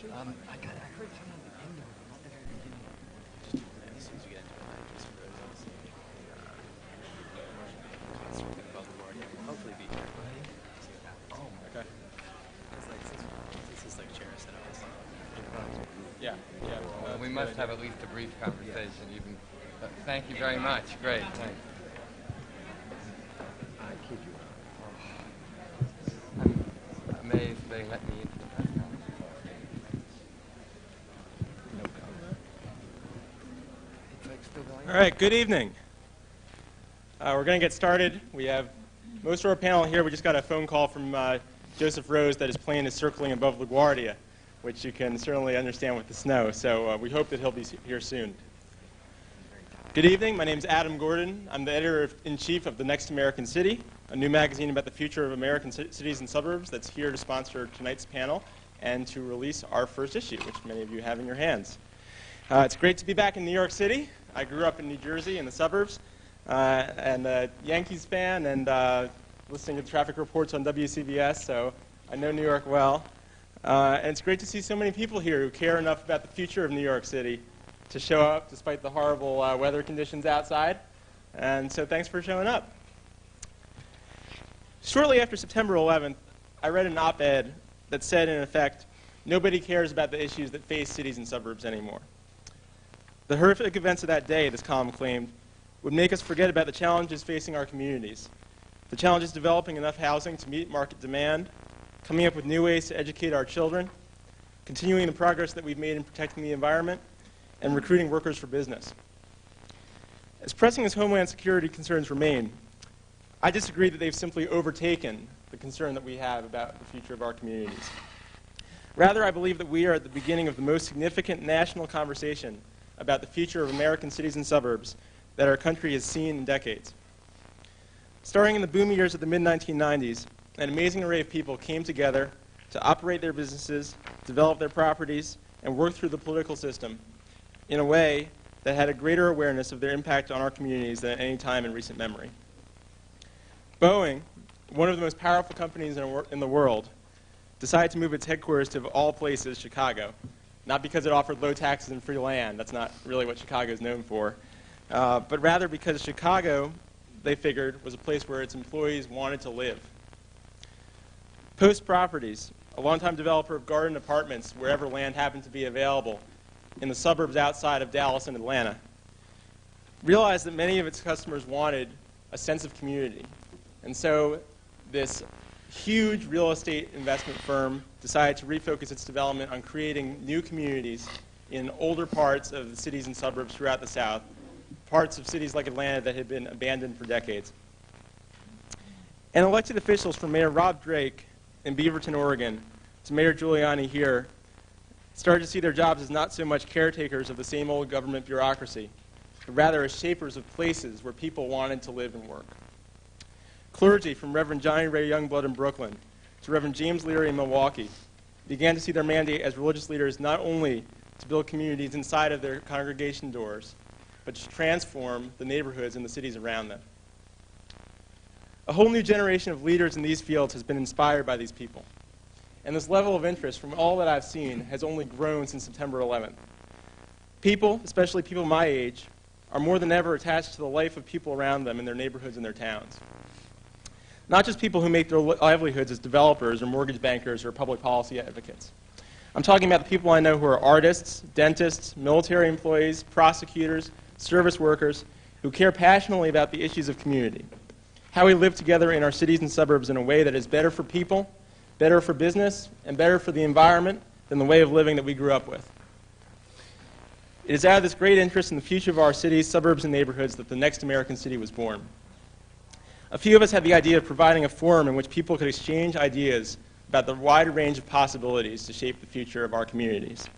I heard some of the end of it, not the very beginning. Just as soon as you get into it, just for those else. Above the board, yeah. We'll hopefully be here. See what happens. Oh, okay. It's like, this is like chair set up. Yeah. Well, we must have at least a brief conversation. Even. Thank you very much. Great. Thanks. I kid you. I'm amazed they let me into the press conference. No comment. It's like still going on. All right, good evening. We're going to get started. We have most of our panel here. We just got a phone call from Joseph Rose that his plane is circling above LaGuardia, which you can certainly understand with the snow. So we hope that he'll be here soon. Good evening. My name is Adam Gordon. I'm the editor-in-chief of The Next American City, a new magazine about the future of American cities and suburbs that's here to sponsor tonight's panel and to release our first issue, which many of you have in your hands. It's great to be back in New York City. I grew up in New Jersey in the suburbs, and a Yankees fan, and listening to the traffic reports on WCBS, so I know New York well. And it's great to see so many people here who care enough about the future of New York City to show up despite the horrible weather conditions outside. And so thanks for showing up. Shortly after September 11th, I read an op-ed that said, in effect, nobody cares about the issues that face cities and suburbs anymore. The horrific events of that day, this column claimed, would make us forget about the challenges facing our communities. The challenges developing enough housing to meet market demand, coming up with new ways to educate our children, continuing the progress that we've made in protecting the environment, and recruiting workers for business. As pressing as Homeland Security concerns remain, I disagree that they've simply overtaken the concern that we have about the future of our communities. Rather, I believe that we are at the beginning of the most significant national conversation about the future of American cities and suburbs that our country has seen in decades. Starting in the boom years of the mid-1990s, an amazing array of people came together to operate their businesses, develop their properties, and work through the political system in a way that had a greater awareness of their impact on our communities than at any time in recent memory. Boeing, one of the most powerful companies in the world, decided to move its headquarters to, of all places, Chicago. Not because it offered low taxes and free land. That's not really what Chicago is known for. But rather because Chicago, they figured, was a place where its employees wanted to live. Post Properties, a longtime developer of garden apartments wherever land happened to be available in the suburbs outside of Dallas and Atlanta, realized that many of its customers wanted a sense of community. And so this huge real estate investment firm decided to refocus its development on creating new communities in older parts of the cities and suburbs throughout the South, parts of cities like Atlanta that had been abandoned for decades. And elected officials from Mayor Rob Drake in Beaverton, Oregon, to Mayor Giuliani here, started to see their jobs as not so much caretakers of the same old government bureaucracy, but rather as shapers of places where people wanted to live and work. Clergy, from Reverend Johnny Ray Youngblood in Brooklyn to Reverend James Leary in Milwaukee, began to see their mandate as religious leaders not only to build communities inside of their congregation doors, but to transform the neighborhoods and the cities around them. A whole new generation of leaders in these fields has been inspired by these people. And this level of interest from all that I've seen has only grown since September 11th. People, especially people my age, are more than ever attached to the life of people around them in their neighborhoods and their towns. Not just people who make their livelihoods as developers or mortgage bankers or public policy advocates. I'm talking about the people I know who are artists, dentists, military employees, prosecutors, service workers, who care passionately about the issues of community, how we live together in our cities and suburbs in a way that is better for people, better for business, and better for the environment than the way of living that we grew up with. It is out of this great interest in the future of our cities, suburbs, and neighborhoods that the Next American City was born. A few of us had the idea of providing a forum in which people could exchange ideas about the wide range of possibilities to shape the future of our communities,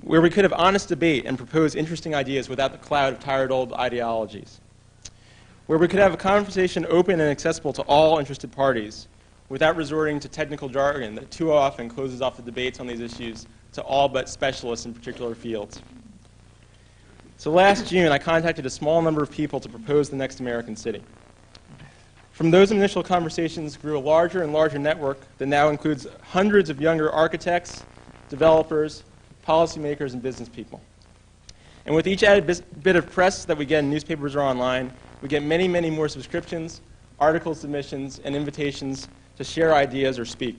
where we could have honest debate and propose interesting ideas without the cloud of tired old ideologies, where we could have a conversation open and accessible to all interested parties without resorting to technical jargon that too often closes off the debates on these issues to all but specialists in particular fields. So last June, I contacted a small number of people to propose the Next American City. From those initial conversations grew a larger and larger network that now includes hundreds of younger architects, developers, policymakers, and business people. And with each added bit of press that we get in newspapers or online, we get many, many more subscriptions, article submissions, and invitations to share ideas or speak.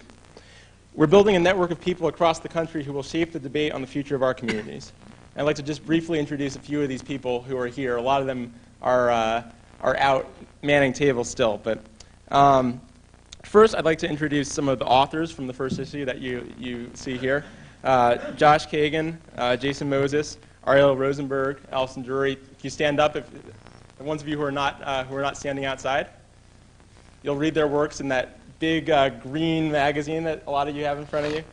We're building a network of people across the country who will shape the debate on the future of our communities. I'd like to just briefly introduce a few of these people who are here. A lot of them are out manning tables still. But first, I'd like to introduce some of the authors from the first issue that you see here. Josh Kagan, Jason Moses, Ariel Rosenberg, Allison Drury. Can you stand up, if the ones of you who are not standing outside? You'll read their works in that big green magazine that a lot of you have in front of you.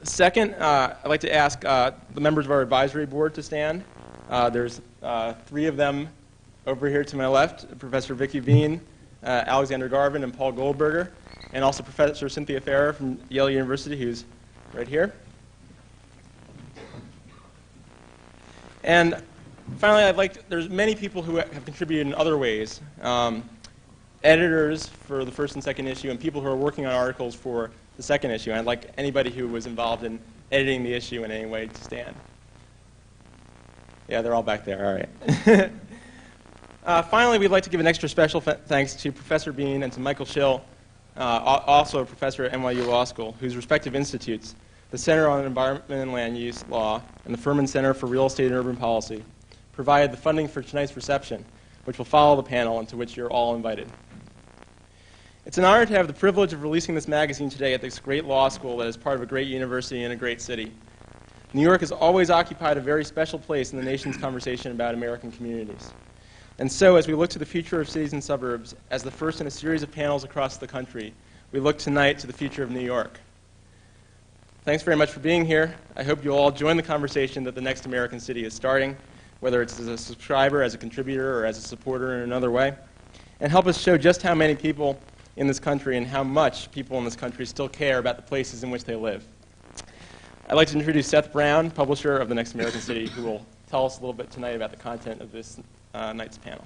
Second, I'd like to ask the members of our advisory board to stand. There's 3 of them over here to my left, Professor Vicki Been, Alexander Garvin, and Paul Goldberger, and also Professor Cynthia Farrer from Yale University, who's right here. And finally, there's many people who have contributed in other ways. Editors for the first and second issue, and people who are working on articles for the second issue. And I'd like anybody who was involved in editing the issue in any way to stand. Yeah, they're all back there. All right. Finally, we'd like to give an extra special thanks to Professor Bean and to Michael Schill, also a professor at NYU Law School, whose respective institutes, the Center on Environment and Land Use Law and the Furman Center for Real Estate and Urban Policy, provided the funding for tonight's reception, which will follow the panel and to which you're all invited. It's an honor to have the privilege of releasing this magazine today at this great law school that is part of a great university in a great city. New York has always occupied a very special place in the nation's conversation about American communities. And so, as we look to the future of cities and suburbs, as the first in a series of panels across the country, we look tonight to the future of New York. Thanks very much for being here. I hope you'll all join the conversation that the next American city is starting, whether it's as a subscriber, as a contributor, or as a supporter in another way, and help us show just how many people in this country and how much people in this country still care about the places in which they live. I'd like to introduce Seth Brown, publisher of The Next American City, who will tell us a little bit tonight about the content of this night's panel.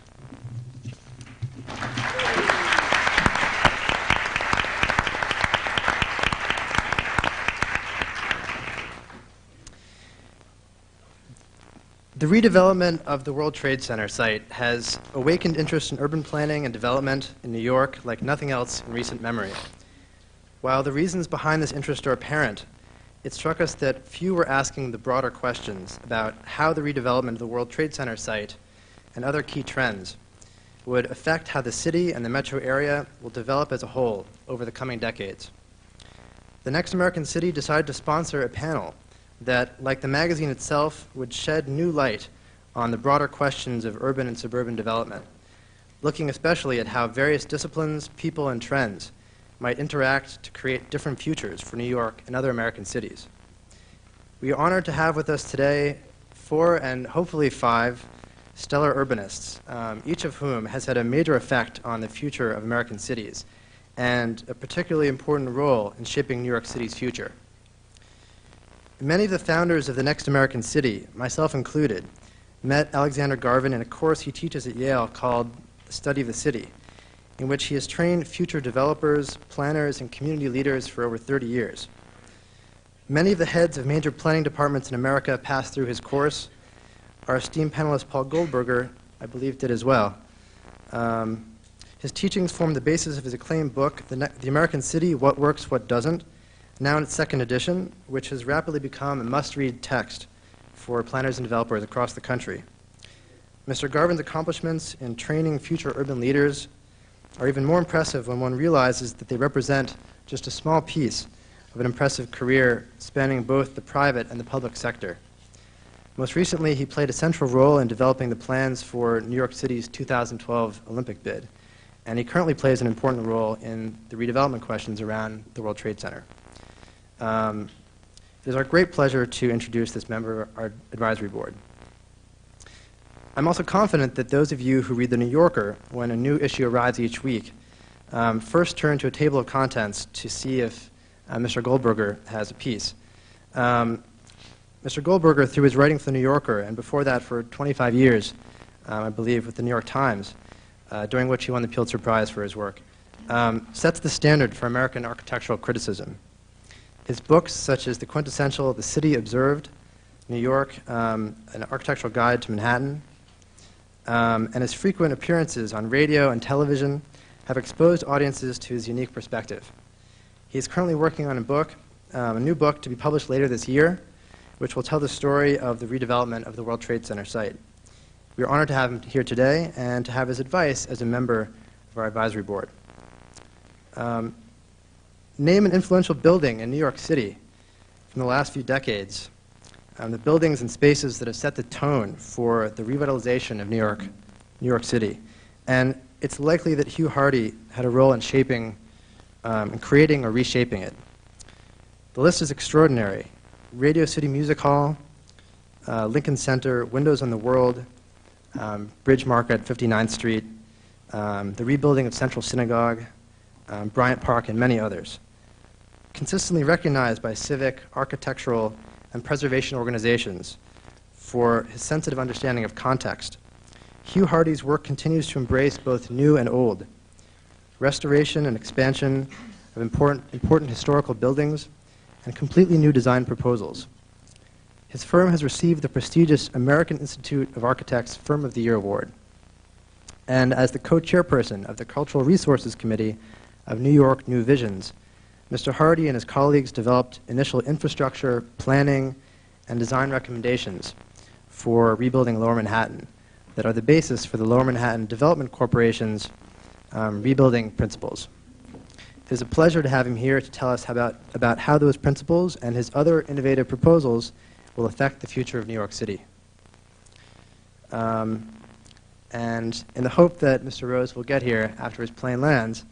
The redevelopment of the World Trade Center site has awakened interest in urban planning and development in New York like nothing else in recent memory. While the reasons behind this interest are apparent, it struck us that few were asking the broader questions about how the redevelopment of the World Trade Center site and other key trends would affect how the city and the metro area will develop as a whole over the coming decades. The Next American City decided to sponsor a panel that, like the magazine itself, would shed new light on the broader questions of urban and suburban development, looking especially at how various disciplines, people, and trends might interact to create different futures for New York and other American cities. We are honored to have with us today 4 and hopefully 5 stellar urbanists, each of whom has had a major effect on the future of American cities and a particularly important role in shaping New York City's future. Many of the founders of the Next American City, myself included, met Alexander Garvin in a course he teaches at Yale called The Study of the City, in which he has trained future developers, planners, and community leaders for over 30 years. Many of the heads of major planning departments in America passed through his course. Our esteemed panelist Paul Goldberger, I believe, did as well. His teachings form the basis of his acclaimed book, The American City, What Works, What Doesn't, now in its 2nd edition, which has rapidly become a must-read text for planners and developers across the country. Mr. Garvin's accomplishments in training future urban leaders are even more impressive when one realizes that they represent just a small piece of an impressive career spanning both the private and the public sector. Most recently, he played a central role in developing the plans for New York City's 2012 Olympic bid, and he currently plays an important role in the redevelopment questions around the World Trade Center. It is our great pleasure to introduce this member of our advisory board. I'm also confident that those of you who read The New Yorker when a new issue arrives each week first turn to a table of contents to see if Mr. Goldberger has a piece. Mr. Goldberger, through his writing for The New Yorker, and before that for 25 years, I believe, with The New York Times, during which he won the Pulitzer Prize for his work, sets the standard for American architectural criticism. His books, such as the quintessential The City Observed, New York, An Architectural Guide to Manhattan, and his frequent appearances on radio and television have exposed audiences to his unique perspective. He is currently working on a new book to be published later this year, which will tell the story of the redevelopment of the World Trade Center site. We are honored to have him here today and to have his advice as a member of our advisory board. Name an influential building in New York City from the last few decades, the buildings and spaces that have set the tone for the revitalization of New York City. And it's likely that Hugh Hardy had a role in shaping, in creating or reshaping it. The list is extraordinary. Radio City Music Hall, Lincoln Center, Windows on the World, Bridge Market, 59th Street, the rebuilding of Central Synagogue, Bryant Park, and many others. Consistently recognized by civic, architectural, and preservation organizations for his sensitive understanding of context, Hugh Hardy's work continues to embrace both new and old, restoration and expansion of important historical buildings, and completely new design proposals. His firm has received the prestigious American Institute of Architects Firm of the Year Award. And as the co-chairperson of the Cultural Resources Committee of New York New Visions, Mr. Hardy and his colleagues developed initial infrastructure, planning, and design recommendations for rebuilding Lower Manhattan that are the basis for the Lower Manhattan Development Corporation's rebuilding principles. It is a pleasure to have him here to tell us about how those principles and his other innovative proposals will affect the future of New York City. And in the hope that Mr. Rose will get here after his plane lands,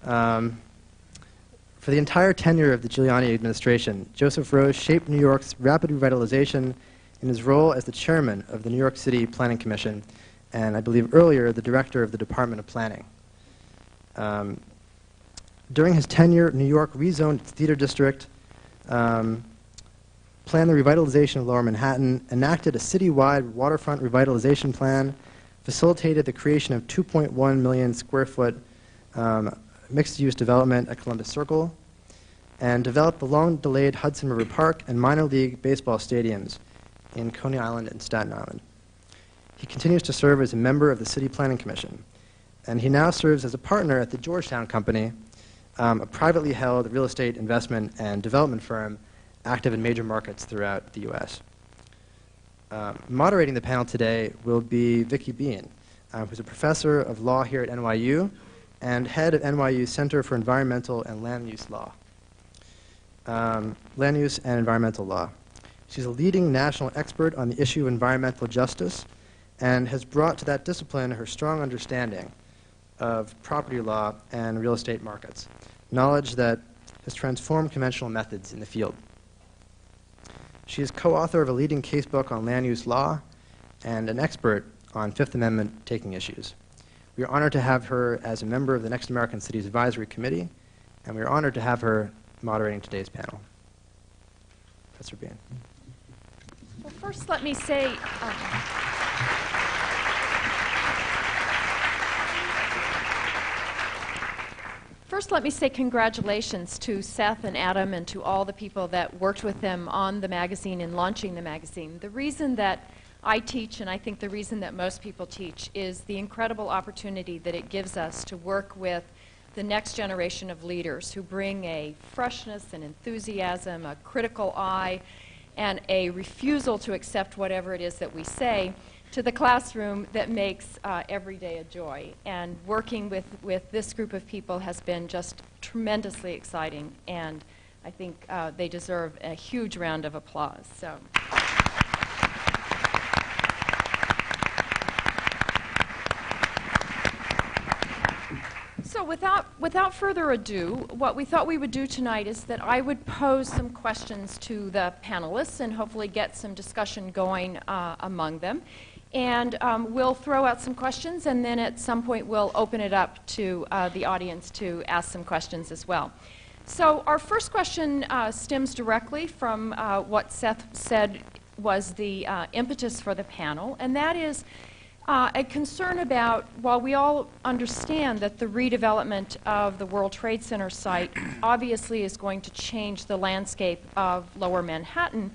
for the entire tenure of the Giuliani administration, Joseph Rose shaped New York's rapid revitalization in his role as the chairman of the New York City Planning Commission, and I believe earlier the director of the Department of Planning. During his tenure, New York rezoned its theater district, planned the revitalization of Lower Manhattan, enacted a citywide waterfront revitalization plan, facilitated the creation of 2.1 million square foot mixed-use development at Columbus Circle, and developed the long-delayed Hudson River Park and minor league baseball stadiums in Coney Island and Staten Island. He continues to serve as a member of the City Planning Commission, and he now serves as a partner at the Georgetown Company, a privately held real estate investment and development firm active in major markets throughout the U.S. Moderating the panel today will be Vicki Been, who's a professor of law here at NYU and head of NYU's Center for Environmental and Land Use Law. Land Use and Environmental Law. She's a leading national expert on the issue of environmental justice and has brought to that discipline her strong understanding of property law and real estate markets, knowledge that has transformed conventional methods in the field. She is co-author of a leading casebook on land use law and an expert on Fifth Amendment taking issues. We are honored to have her as a member of the Next American Cities Advisory Committee, and we are honored to have her moderating today's panel. Professor Been. Well, first let me say, congratulations to Seth and Adam and to all the people that worked with them on the magazine and launching the magazine. The reason that I teach, and I think the reason that most people teach, is the incredible opportunity that it gives us to work with the next generation of leaders who bring a freshness and enthusiasm, a critical eye, and a refusal to accept whatever it is that we say to the classroom that makes every day a joy. And working with this group of people has been just tremendously exciting, and I think they deserve a huge round of applause. So without further ado, what we thought we would do tonight is that I would pose some questions to the panelists and hopefully get some discussion going among them. And we'll throw out some questions, and then at some point we'll open it up to the audience to ask some questions as well. So our first question stems directly from what Seth said was the impetus for the panel, and that is, A concern about, while we all understand that the redevelopment of the World Trade Center site obviously is going to change the landscape of Lower Manhattan,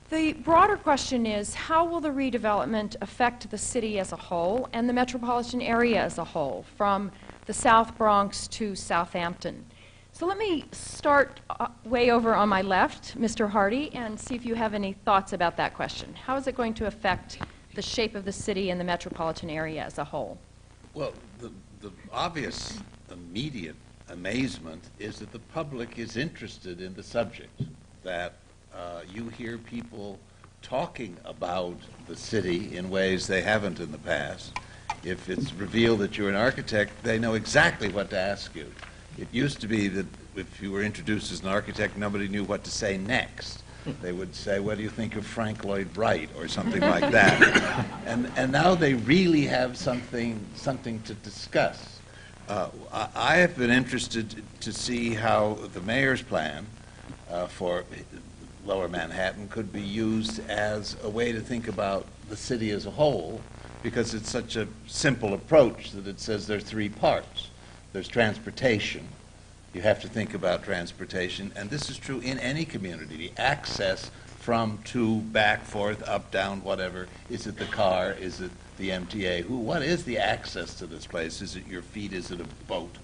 the broader question is, how will the redevelopment affect the city as a whole and the metropolitan area as a whole, from the South Bronx to Southampton? So let me start way over on my left, Mr. Hardy, and see if you have any thoughts about that question. How is it going to affect the shape of the city and the metropolitan area as a whole? Well, the obvious immediate amazement is that the public is interested in the subject, that you hear people talking about the city in ways they haven't in the past. If it's revealed that you're an architect, they know exactly what to ask you. It used to be that if you were introduced as an architect, nobody knew what to say next. They would say, what do you think of Frank Lloyd Wright, or something like that. And now they really have something to discuss. I have been interested to see how the mayor's plan for Lower Manhattan could be used as a way to think about the city as a whole, because it's such a simple approach that it says there are three parts. There's transportation. You have to think about transportation, and this is true in any community. The access from, to, back, forth, up, down, whatever. Is it the car? Is it the MTA? What is the access to this place? Is it your feet? Is it a boat?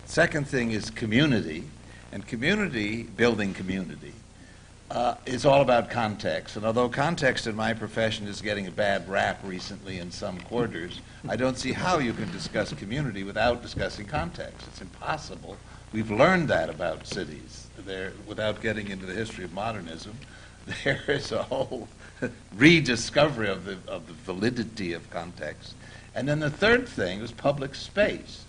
Second thing is community, and community, building community, is all about context. And although context in my profession is getting a bad rap recently in some quarters, I don't see how you can discuss community without discussing context. It's impossible. We've learned that about cities. Without getting into the history of modernism, there is a whole rediscovery of the validity of context. And then the third thing was public space.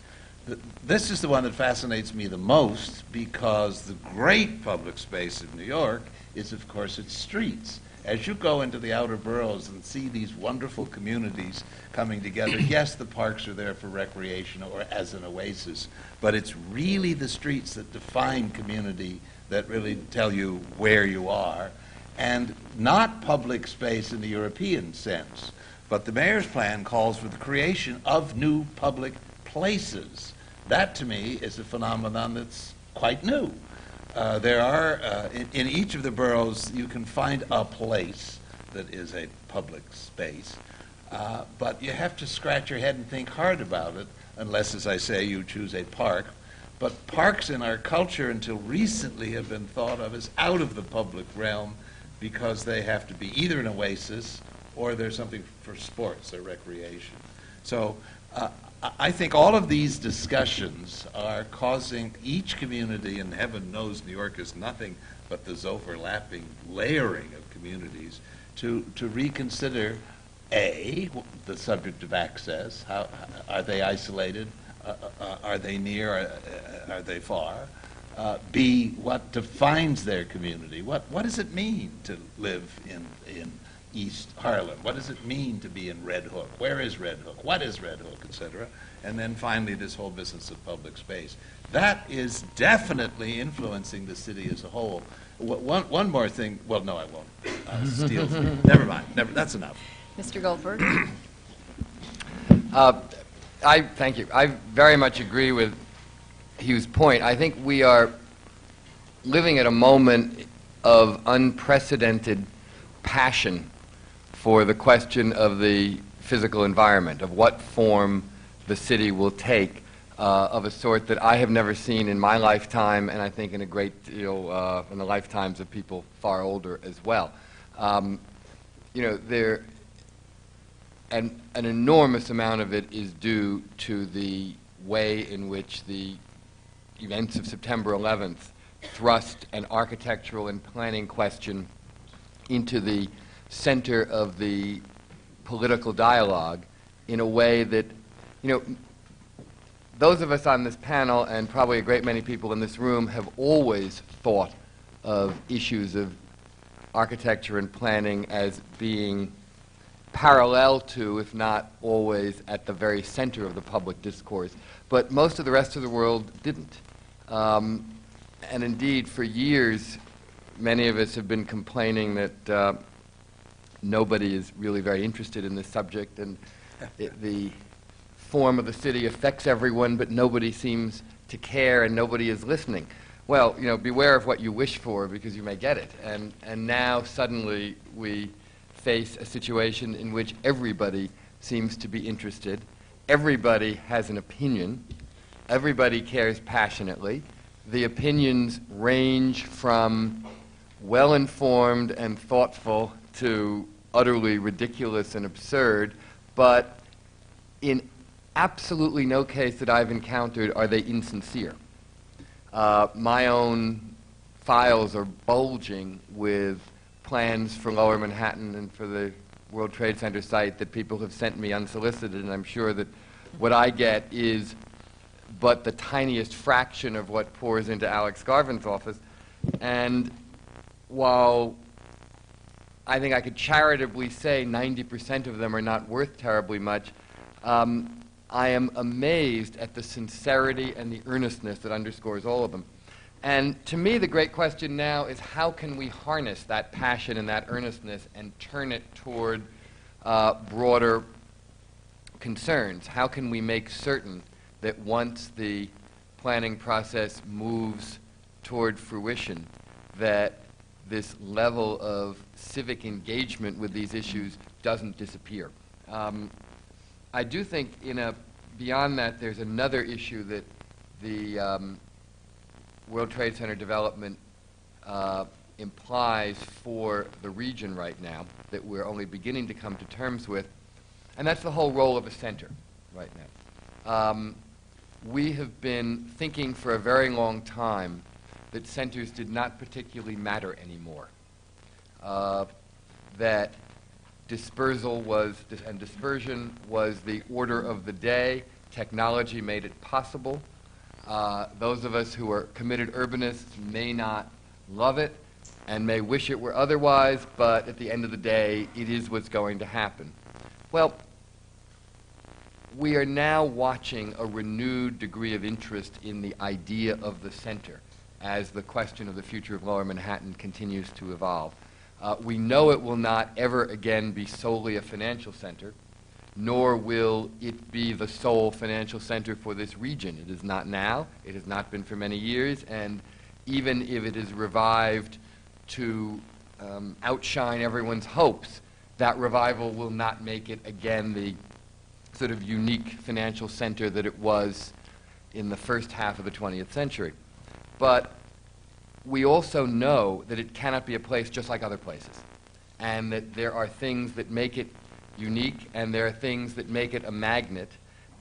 This is the one that fascinates me the most, because the great public space in New York is, of course, its streets. As you go into the outer boroughs and see these wonderful communities coming together, yes, the parks are there for recreation or as an oasis, but it's really the streets that define community, that really tell you where you are, and not public space in the European sense. But the mayor's plan calls for the creation of new public places. That, to me, is a phenomenon that's quite new. There are, in each of the boroughs, you can find a place that is a public space, but you have to scratch your head and think hard about it, unless, as I say, you choose a park. But parks in our culture until recently have been thought of as out of the public realm, because they have to be either an oasis or there's something for sports or recreation. So I think all of these discussions are causing each community, and heaven knows New York is nothing but this overlapping layering of communities, to reconsider, A, the subject of access. How are they isolated? Are they near? Are they far? B, what defines their community? What does it mean to live in East Harlem? What does it mean to be in Red Hook? Where is Red Hook? What is Red Hook, etc.? And then finally, this whole business of public space. That is definitely influencing the city as a whole. One more thing. Well, no, I won't. Steal. Never mind. That's enough. Mr. Goldberger. Thank you. I very much agree with Hugh's point. I think we are living at a moment of unprecedented passion for the question of the physical environment, of what form the city will take, of a sort that I have never seen in my lifetime, and I think in a great deal in the lifetimes of people far older as well. An enormous amount of it is due to the way in which the events of September 11th thrust an architectural and planning question into the center of the political dialogue in a way that, those of us on this panel, and probably a great many people in this room, have always thought of issues of architecture and planning as being parallel to, if not always, at the very center of the public discourse. But most of the rest of the world didn't. And indeed, for years, many of us have been complaining that nobody is really very interested in this subject, and the form of the city affects everyone, but nobody seems to care and nobody is listening. Well, you know, beware of what you wish for because you may get it. And now suddenly we face a situation in which everybody seems to be interested. Everybody has an opinion. Everybody cares passionately. The opinions range from well-informed and thoughtful to utterly ridiculous and absurd, but in absolutely no case that I've encountered are they insincere. My own files are bulging with plans for Lower Manhattan and for the World Trade Center site that people have sent me unsolicited, and I'm sure that what I get is but the tiniest fraction of what pours into Alex Garvin's office. And while I think I could charitably say 90% of them are not worth terribly much, I am amazed at the sincerity and the earnestness that underscores all of them. And to me, the great question now is how can we harness that passion and that earnestness and turn it toward broader concerns? How can we make certain that once the planning process moves toward fruition, that this level of civic engagement with these issues doesn't disappear? I do think beyond that, there's another issue that the World Trade Center development implies for the region right now that we're only beginning to come to terms with, and that's the whole role of a center right now. We have been thinking for a very long time that centers did not particularly matter anymore, that dispersion was the order of the day. Technology made it possible. Those of us who are committed urbanists may not love it and may wish it were otherwise, but at the end of the day, it is what's going to happen. Well, we are now watching a renewed degree of interest in the idea of the center as the question of the future of Lower Manhattan continues to evolve. We know it will not ever again be solely a financial center, nor will it be the sole financial center for this region. It is not now. It has not been for many years. And even if it is revived to outshine everyone's hopes, that revival will not make it again the sort of unique financial center that it was in the first half of the 20th century. But we also know that it cannot be a place just like other places, and that there are things that make it unique, and there are things that make it a magnet,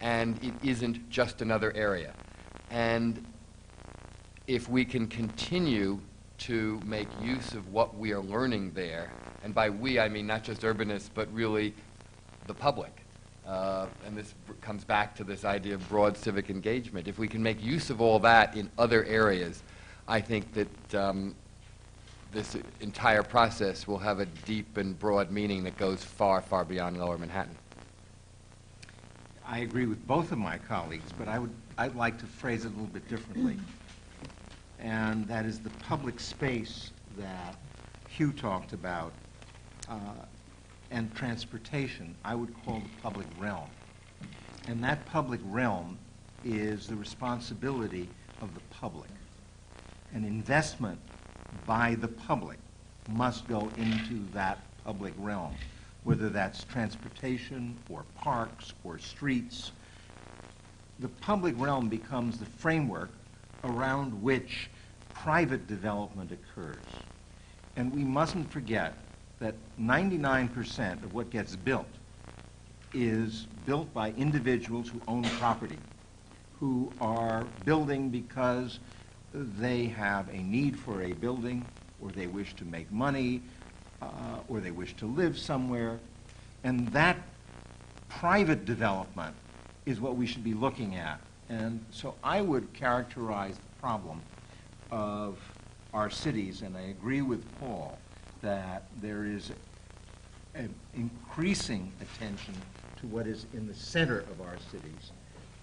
and it isn't just another area. And if we can continue to make use of what we are learning there, and by we I mean not just urbanists, but really the public, and this comes back to this idea of broad civic engagement. If we can make use of all that in other areas, I think that this entire process will have a deep and broad meaning that goes far, far beyond Lower Manhattan. I agree with both of my colleagues, but I'd like to phrase it a little bit differently. And that is the public space that Hugh talked about and transportation, I would call the public realm. And that public realm is the responsibility of the public. An investment by the public must go into that public realm, whether that's transportation or parks or streets. The public realm becomes the framework around which private development occurs. And we mustn't forget that 99% of what gets built is built by individuals who own property, who are building because they have a need for a building, or they wish to make money, or they wish to live somewhere. And that private development is what we should be looking at. And so I would characterize the problem of our cities, and I agree with Paul, that there is an increasing attention to what is in the center of our cities,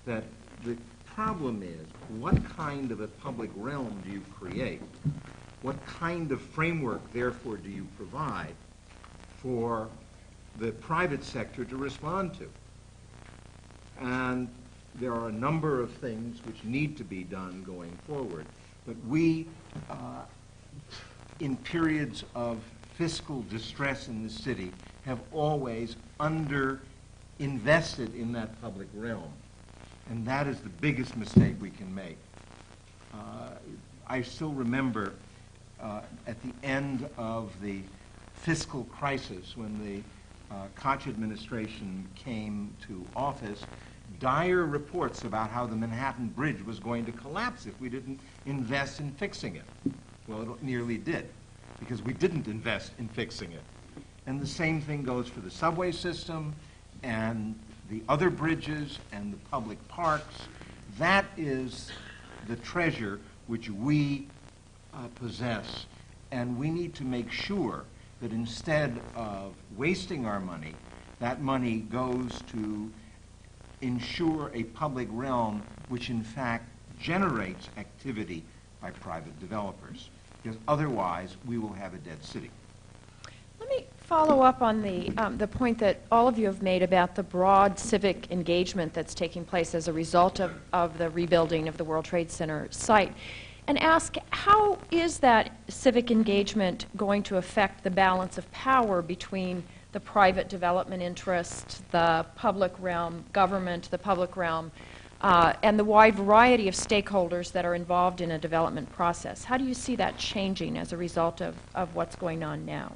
that the problem is, what kind of a public realm do you create? What kind of framework, therefore, do you provide for the private sector to respond to? And there are a number of things which need to be done going forward. But we, in periods of fiscal distress in the city, have always under-invested in that public realm. And that is the biggest mistake we can make. I still remember at the end of the fiscal crisis, when the Koch administration came to office, dire reports about how the Manhattan Bridge was going to collapse if we didn't invest in fixing it. Well, it nearly did, because we didn't invest in fixing it. And the same thing goes for the subway system and the other bridges and the public parks. That is the treasure which we possess, and we need to make sure that instead of wasting our money, that money goes to ensure a public realm which in fact generates activity by private developers, because otherwise we will have a dead city. Let me follow up on the point that all of you have made about the broad civic engagement that's taking place as a result of the rebuilding of the World Trade Center site, and ask, how is that civic engagement going to affect the balance of power between the private development interest, the public realm, government, the public realm, and the wide variety of stakeholders that are involved in a development process? How do you see that changing as a result of what's going on now?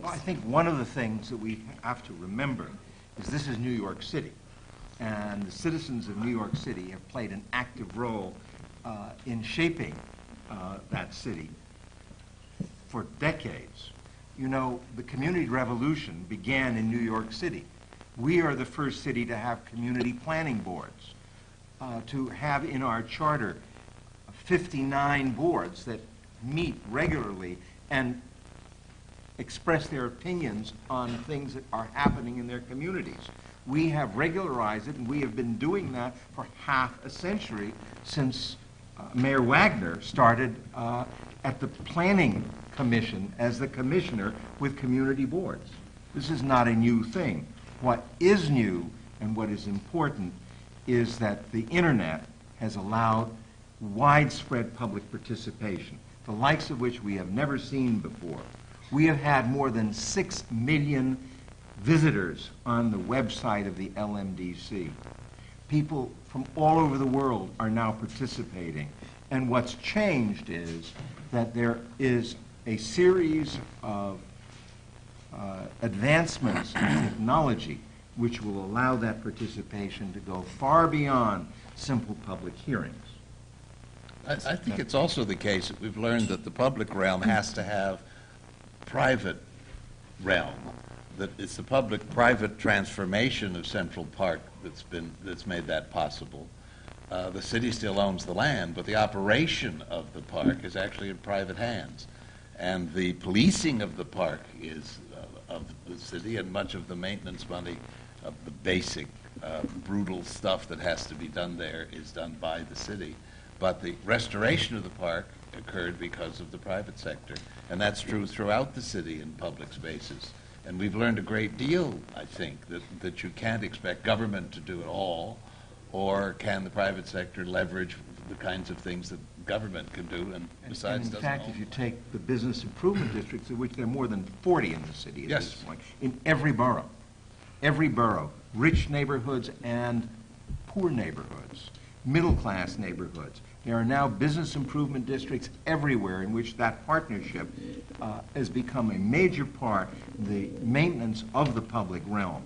Well, I think one of the things that we have to remember is this is New York City, and the citizens of New York City have played an active role in shaping that city for decades. You know, the community revolution began in New York City. We are the first city to have community planning boards, to have in our charter 59 boards that meet regularly and express their opinions on things that are happening in their communities. We have regularized it, and we have been doing that for half a century since Mayor Wagner started at the Planning Commission as the commissioner with community boards. This is not a new thing. What is new and what is important is that the internet has allowed widespread public participation, the likes of which we have never seen before. We have had more than 6 million visitors on the website of the LMDC. People from all over the world are now participating. And what's changed is that there is a series of advancements in technology which will allow that participation to go far beyond simple public hearings. I think it's also the case that we've learned that the public realm has to have private realm, that it's the public-private transformation of Central Park that's made that possible. The city still owns the land, but the operation of the park is actually in private hands. And the policing of the park is of the city, and much of the maintenance money of the basic brutal stuff that has to be done there is done by the city. But the restoration of the park occurred because of the private sector, and that's true throughout the city in public spaces. And we've learned a great deal, I think, that you can't expect government to do it all, or can the private sector leverage the kinds of things that government can do, and besides and in doesn't fact, own. if you take the business improvement districts, of which there are more than 40 in the city at Yes. this point, in every borough, rich neighborhoods and poor neighborhoods, middle-class neighborhoods, there are now business improvement districts everywhere in which that partnership has become a major part of the maintenance of the public realm,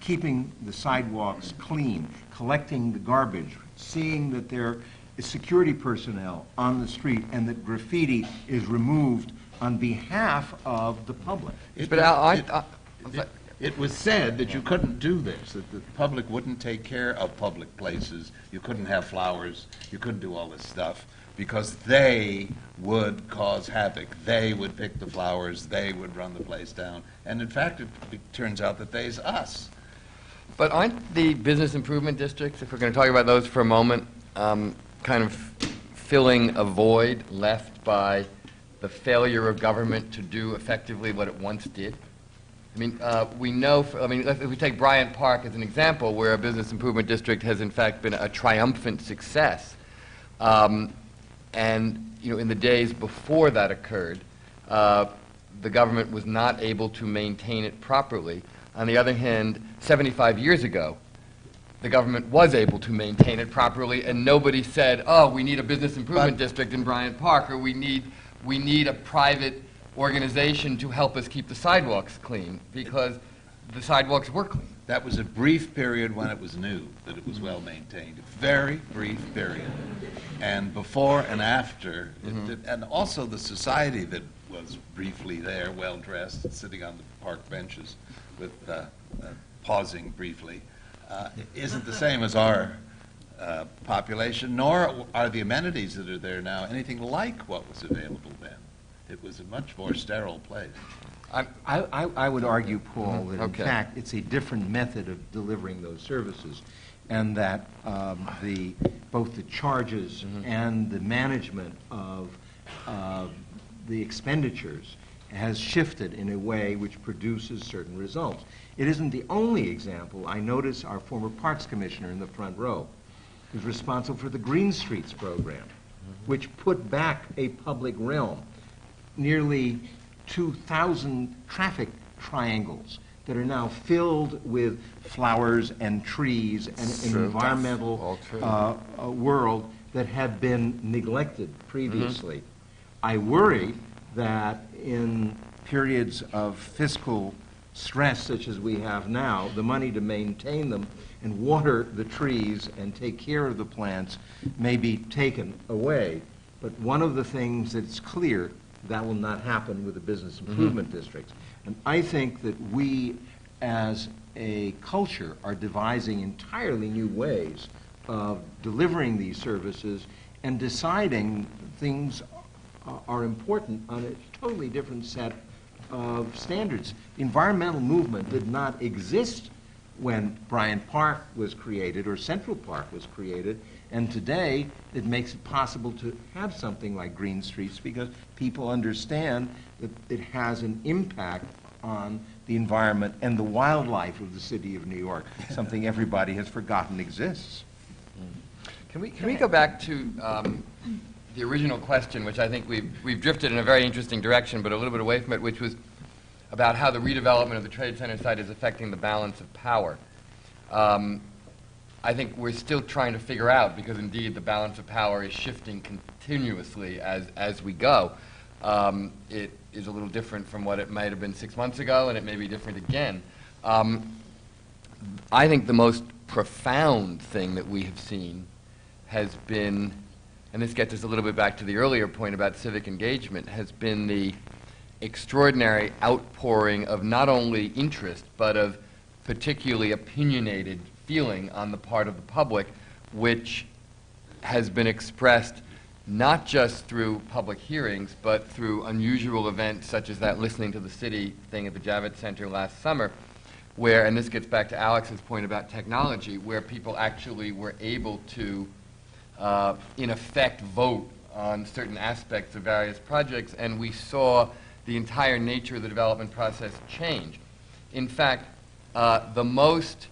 keeping the sidewalks clean, collecting the garbage, seeing that there is security personnel on the street and that graffiti is removed on behalf of the public. It was said that you couldn't do this, that the public wouldn't take care of public places. You couldn't have flowers. You couldn't do all this stuff because they would cause havoc. They would pick the flowers. They would run the place down. And in fact, it turns out that they's us. But aren't the business improvement districts, if we're going to talk about those for a moment, kind of filling a void left by the failure of government to do effectively what it once did? I mean, we know, if we take Bryant Park as an example, where a business improvement district has in fact been a triumphant success. And, in the days before that occurred, the government was not able to maintain it properly. On the other hand, 75 years ago, the government was able to maintain it properly, and nobody said, oh, we need a business improvement district in Bryant Park, or we need a private organization to help us keep the sidewalks clean, because the sidewalks were clean. That was a brief period when it was new, that it was well maintained. A very brief period. And before and after, and also the society that was briefly there, well-dressed, sitting on the park benches with pausing briefly, isn't the same as our population, nor are the amenities that are there now anything like what was available then. It was a much more sterile place. I would argue, Paul, that in fact it's a different method of delivering those services, and that both the charges and the management of the expenditures has shifted in a way which produces certain results. It isn't the only example. I notice our former Parks Commissioner in the front row is responsible for the Green Streets program, which put back a public realm. Nearly 2,000 traffic triangles that are now filled with flowers and trees and an environmental world that had been neglected previously. I worry that in periods of fiscal stress such as we have now, the money to maintain them and water the trees and take care of the plants may be taken away. But one of the things that's clear, that will not happen with the business improvement districts. And I think that we, as a culture, are devising entirely new ways of delivering these services and deciding things are important on a totally different set of standards. The environmental movement did not exist when Bryant Park was created or Central Park was created, and today it makes it possible to have something like Green Streets because people understand that it has an impact on the environment and the wildlife of the city of New York, something everybody has forgotten exists. Can we go back to the original question, which I think we've drifted in a very interesting direction, but a little bit away from it, which was about how the redevelopment of the Trade Center site is affecting the balance of power. I think we're still trying to figure out, because indeed the balance of power is shifting continuously as we go. It is a little different from what it might have been 6 months ago, and it may be different again. I think the most profound thing that we have seen has been, and this gets us a little bit back to the earlier point about civic engagement, has been the extraordinary outpouring of not only interest, but of particularly opinionated feeling on the part of the public, which has been expressed not just through public hearings, but through unusual events such as that Listening to the City thing at the Javits Center last summer, where, and this gets back to Alex's point about technology, where people actually were able to, in effect, vote on certain aspects of various projects, and we saw the entire nature of the development process change. In fact, the most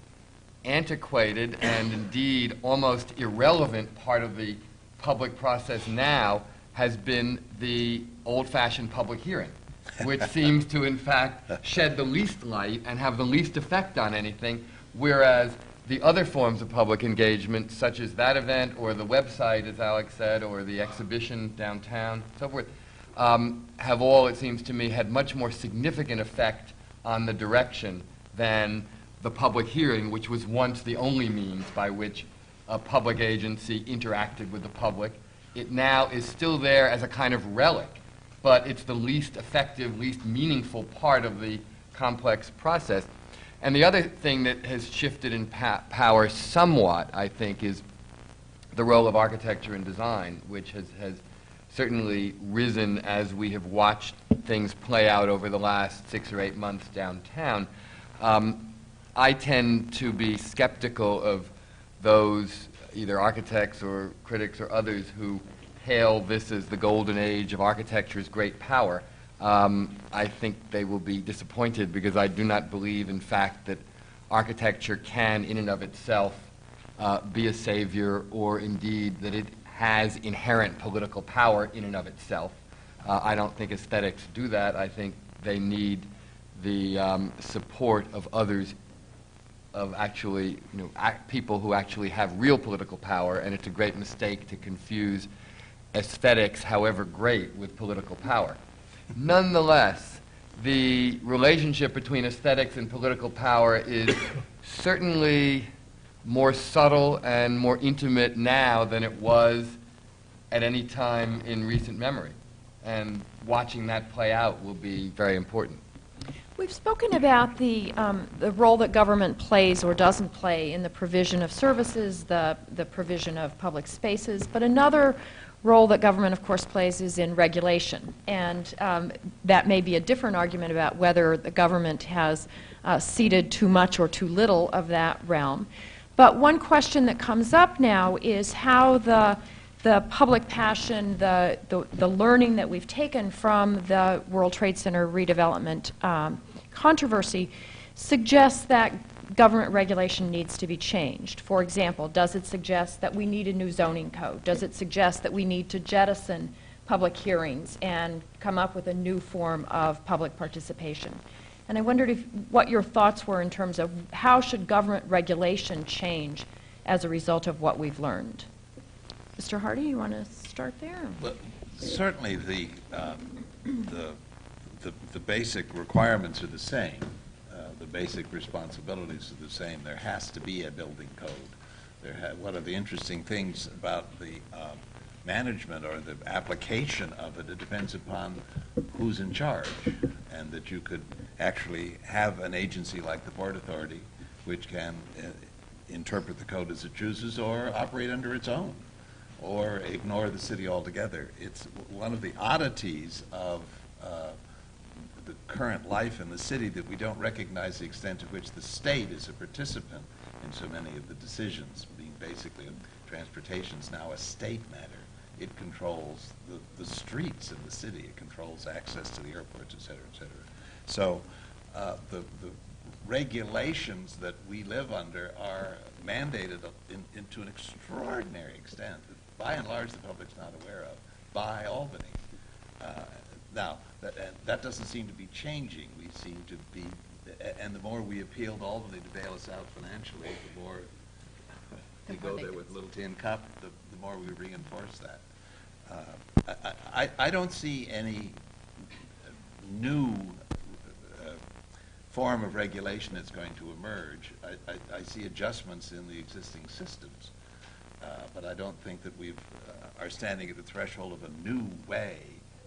antiquated and indeed almost irrelevant part of the public process now has been the old-fashioned public hearing, which seems to in fact shed the least light and have the least effect on anything, whereas the other forms of public engagement, such as that event or the website, as Alex said, or the exhibition downtown, so forth, have all, it seems to me, had much more significant effect on the direction than the public hearing, which was once the only means by which a public agency interacted with the public. It now is still there as a kind of relic, but it's the least effective, least meaningful part of the complex process. And the other thing that has shifted in power somewhat, I think, is the role of architecture and design, which has certainly risen as we have watched things play out over the last 6 or 8 months downtown. I tend to be skeptical of those, either architects or critics or others, who hail this as the golden age of architecture's great power. I think they will be disappointed because I do not believe, in fact, that architecture can, in and of itself, be a savior, or indeed that it has inherent political power in and of itself. I don't think aesthetics do that. I think they need the support of others, of actually, people who actually have real political power, and it's a great mistake to confuse aesthetics, however great, with political power. Nonetheless, the relationship between aesthetics and political power is certainly more subtle and more intimate now than it was at any time in recent memory. And watching that play out will be very important. We've spoken about the role that government plays or doesn't play in the provision of services, the provision of public spaces, but another role that government, of course, plays is in regulation. And that may be a different argument about whether the government has ceded too much or too little of that realm. But one question that comes up now is how the public passion, the learning that we've taken from the World Trade Center redevelopment controversy suggests that government regulation needs to be changed. For example, does it suggest that we need a new zoning code? Does it suggest that we need to jettison public hearings and come up with a new form of public participation? And I wondered what your thoughts were in terms of how should government regulation change as a result of what we've learned. Mr. Hardy, you want to start there? Well, certainly the basic requirements are the same. The basic responsibilities are the same. There has to be a building code. One of the interesting things about the management or the application of it, it depends upon who's in charge, and that you could actually have an agency like the Port Authority, which can interpret the code as it chooses or operate under its own, or ignore the city altogether. It's one of the oddities of the current life in the city that we don't recognize the extent to which the state is a participant in so many of the decisions, being basically transportation is now a state matter. It controls the streets in the city. It controls access to the airports, et cetera, et cetera. So the regulations that we live under are mandated to an extraordinary extent that by and large the public's not aware of by Albany. Now, that doesn't seem to be changing. We seem to be, and the more we appeal to Albany to bail us out financially, the more we go there with a little tin cup, the more we reinforce that. I don't see any new form of regulation that's going to emerge. I see adjustments in the existing systems, but I don't think that we are standing at the threshold of a new way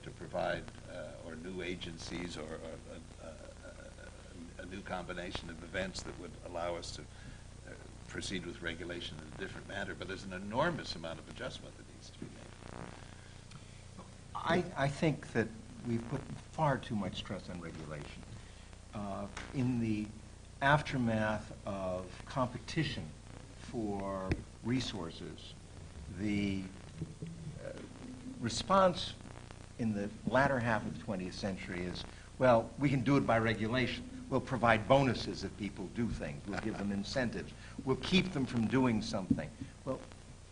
to provide, or new agencies, or a new combination of events that would allow us to proceed with regulation in a different manner. But there's an enormous amount of adjustment that needs to be made. I think that we've put far too much stress on regulation. In the aftermath of competition for resources, the response in the latter half of the 20th century is, well, we can do it by regulation. We'll provide bonuses if people do things. We'll give them incentives. We'll keep them from doing something. Well,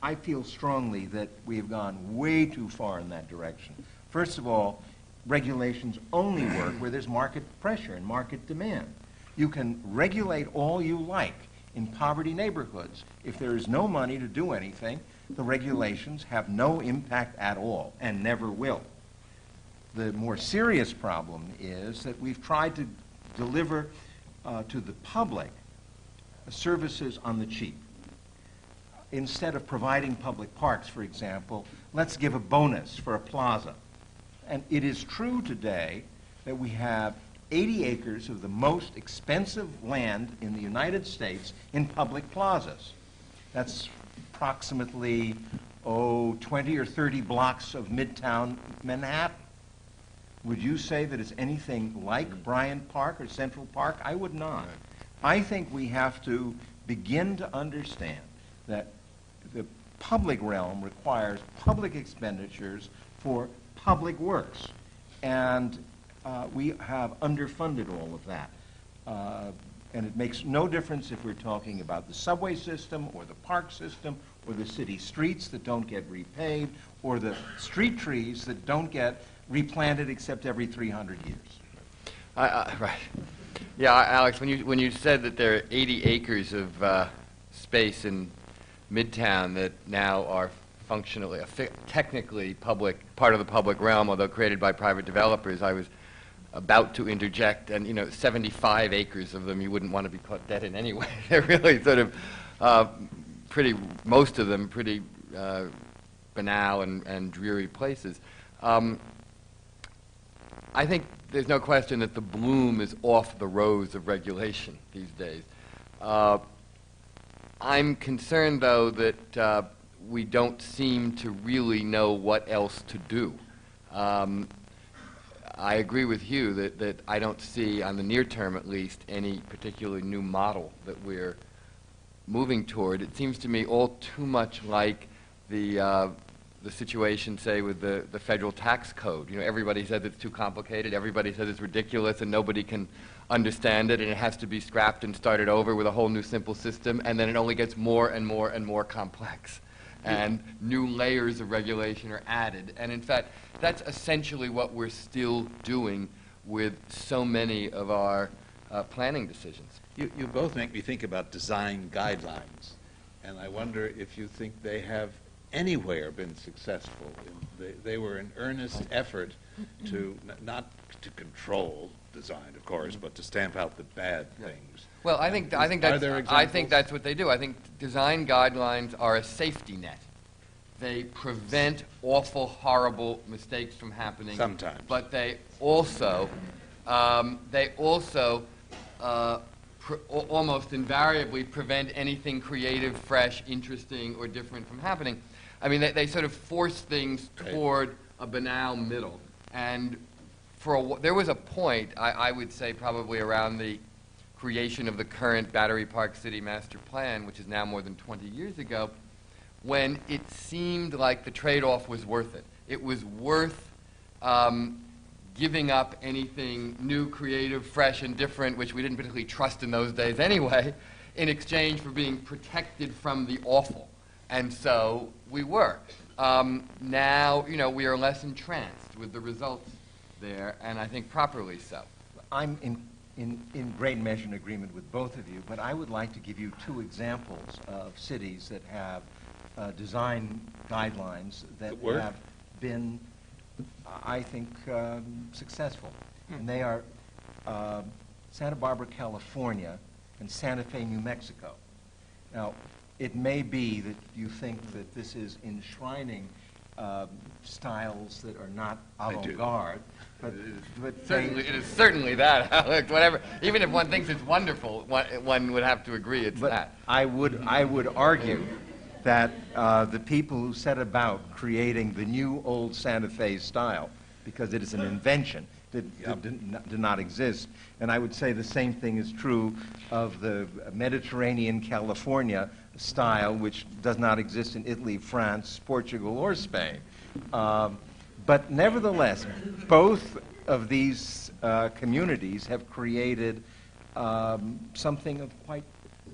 I feel strongly that we have gone way too far in that direction. First of all, regulations only work where there's market pressure and market demand. You can regulate all you like in poverty neighborhoods. If there is no money to do anything, the regulations have no impact at all and never will. The more serious problem is that we've tried to deliver to the public services on the cheap. Instead of providing public parks, for example, let's give a bonus for a plaza. And it is true today that we have 80 acres of the most expensive land in the United States in public plazas. That's approximately, 20 or 30 blocks of Midtown Manhattan. Would you say that it's anything like Bryant Park or Central Park? I would not. I think we have to begin to understand that the public realm requires public expenditures for public works. And we have underfunded all of that. And it makes no difference if we're talking about the subway system or the park system or the city streets that don't get repaved or the street trees that don't get replanted except every 300 years. Right. Yeah, Alex, when you said that there are 80 acres of space in Midtown that now are functionally, technically part of the public realm, although created by private developers, I was about to interject, and 75 acres of them you wouldn't want to be caught dead in anyway. They're really sort of most of them pretty banal and dreary places. I think there's no question that the bloom is off the rose of regulation these days. I'm concerned, though, that we don't seem to really know what else to do. I agree with Hugh that I don't see, on the near term at least, any particularly new model that we're moving toward. It seems to me all too much like the situation, say, with the federal tax code. Everybody says it's too complicated, everybody says it's ridiculous, and nobody can understand it, and it has to be scrapped and started over with a whole new simple system, and then it only gets more and more and more complex. And new layers of regulation are added. And in fact, that's essentially what we're still doing with so many of our planning decisions. You both make me think about design guidelines, and I wonder if you think they have anywhere been successful. They were an earnest effort to not to control design, of course, but to stamp out the bad things. Well, I think that's what they do. I think design guidelines are a safety net. They prevent awful, horrible mistakes from happening. Sometimes. But they also almost invariably prevent anything creative, fresh, interesting, or different from happening. I mean, they sort of force things toward a banal middle. And there was a point, I would say probably around the creation of the current Battery Park City Master Plan, which is now more than 20 years ago, when it seemed like the trade-off was worth it. It was worth giving up anything new, creative, fresh, and different, which we didn't particularly trust in those days anyway, in exchange for being protected from the awful. And so we were. Now, we are less entranced with the results there, and I think properly so. I'm in great measure in agreement with both of you, but I would like to give you two examples of cities that have design guidelines that have been, I think, successful. And they are Santa Barbara, California, and Santa Fe, New Mexico. Now, it may be that you think that this is enshrining styles that are not avant-garde, but it is certainly that, Alex. Whatever, even if one thinks it's wonderful, one would have to agree it's that. I would argue that the people who set about creating the new old Santa Fe style, because it is an invention that did not exist, and I would say the same thing is true of the Mediterranean California style, which does not exist in Italy, France, Portugal, or Spain. But nevertheless, both of these communities have created something of quite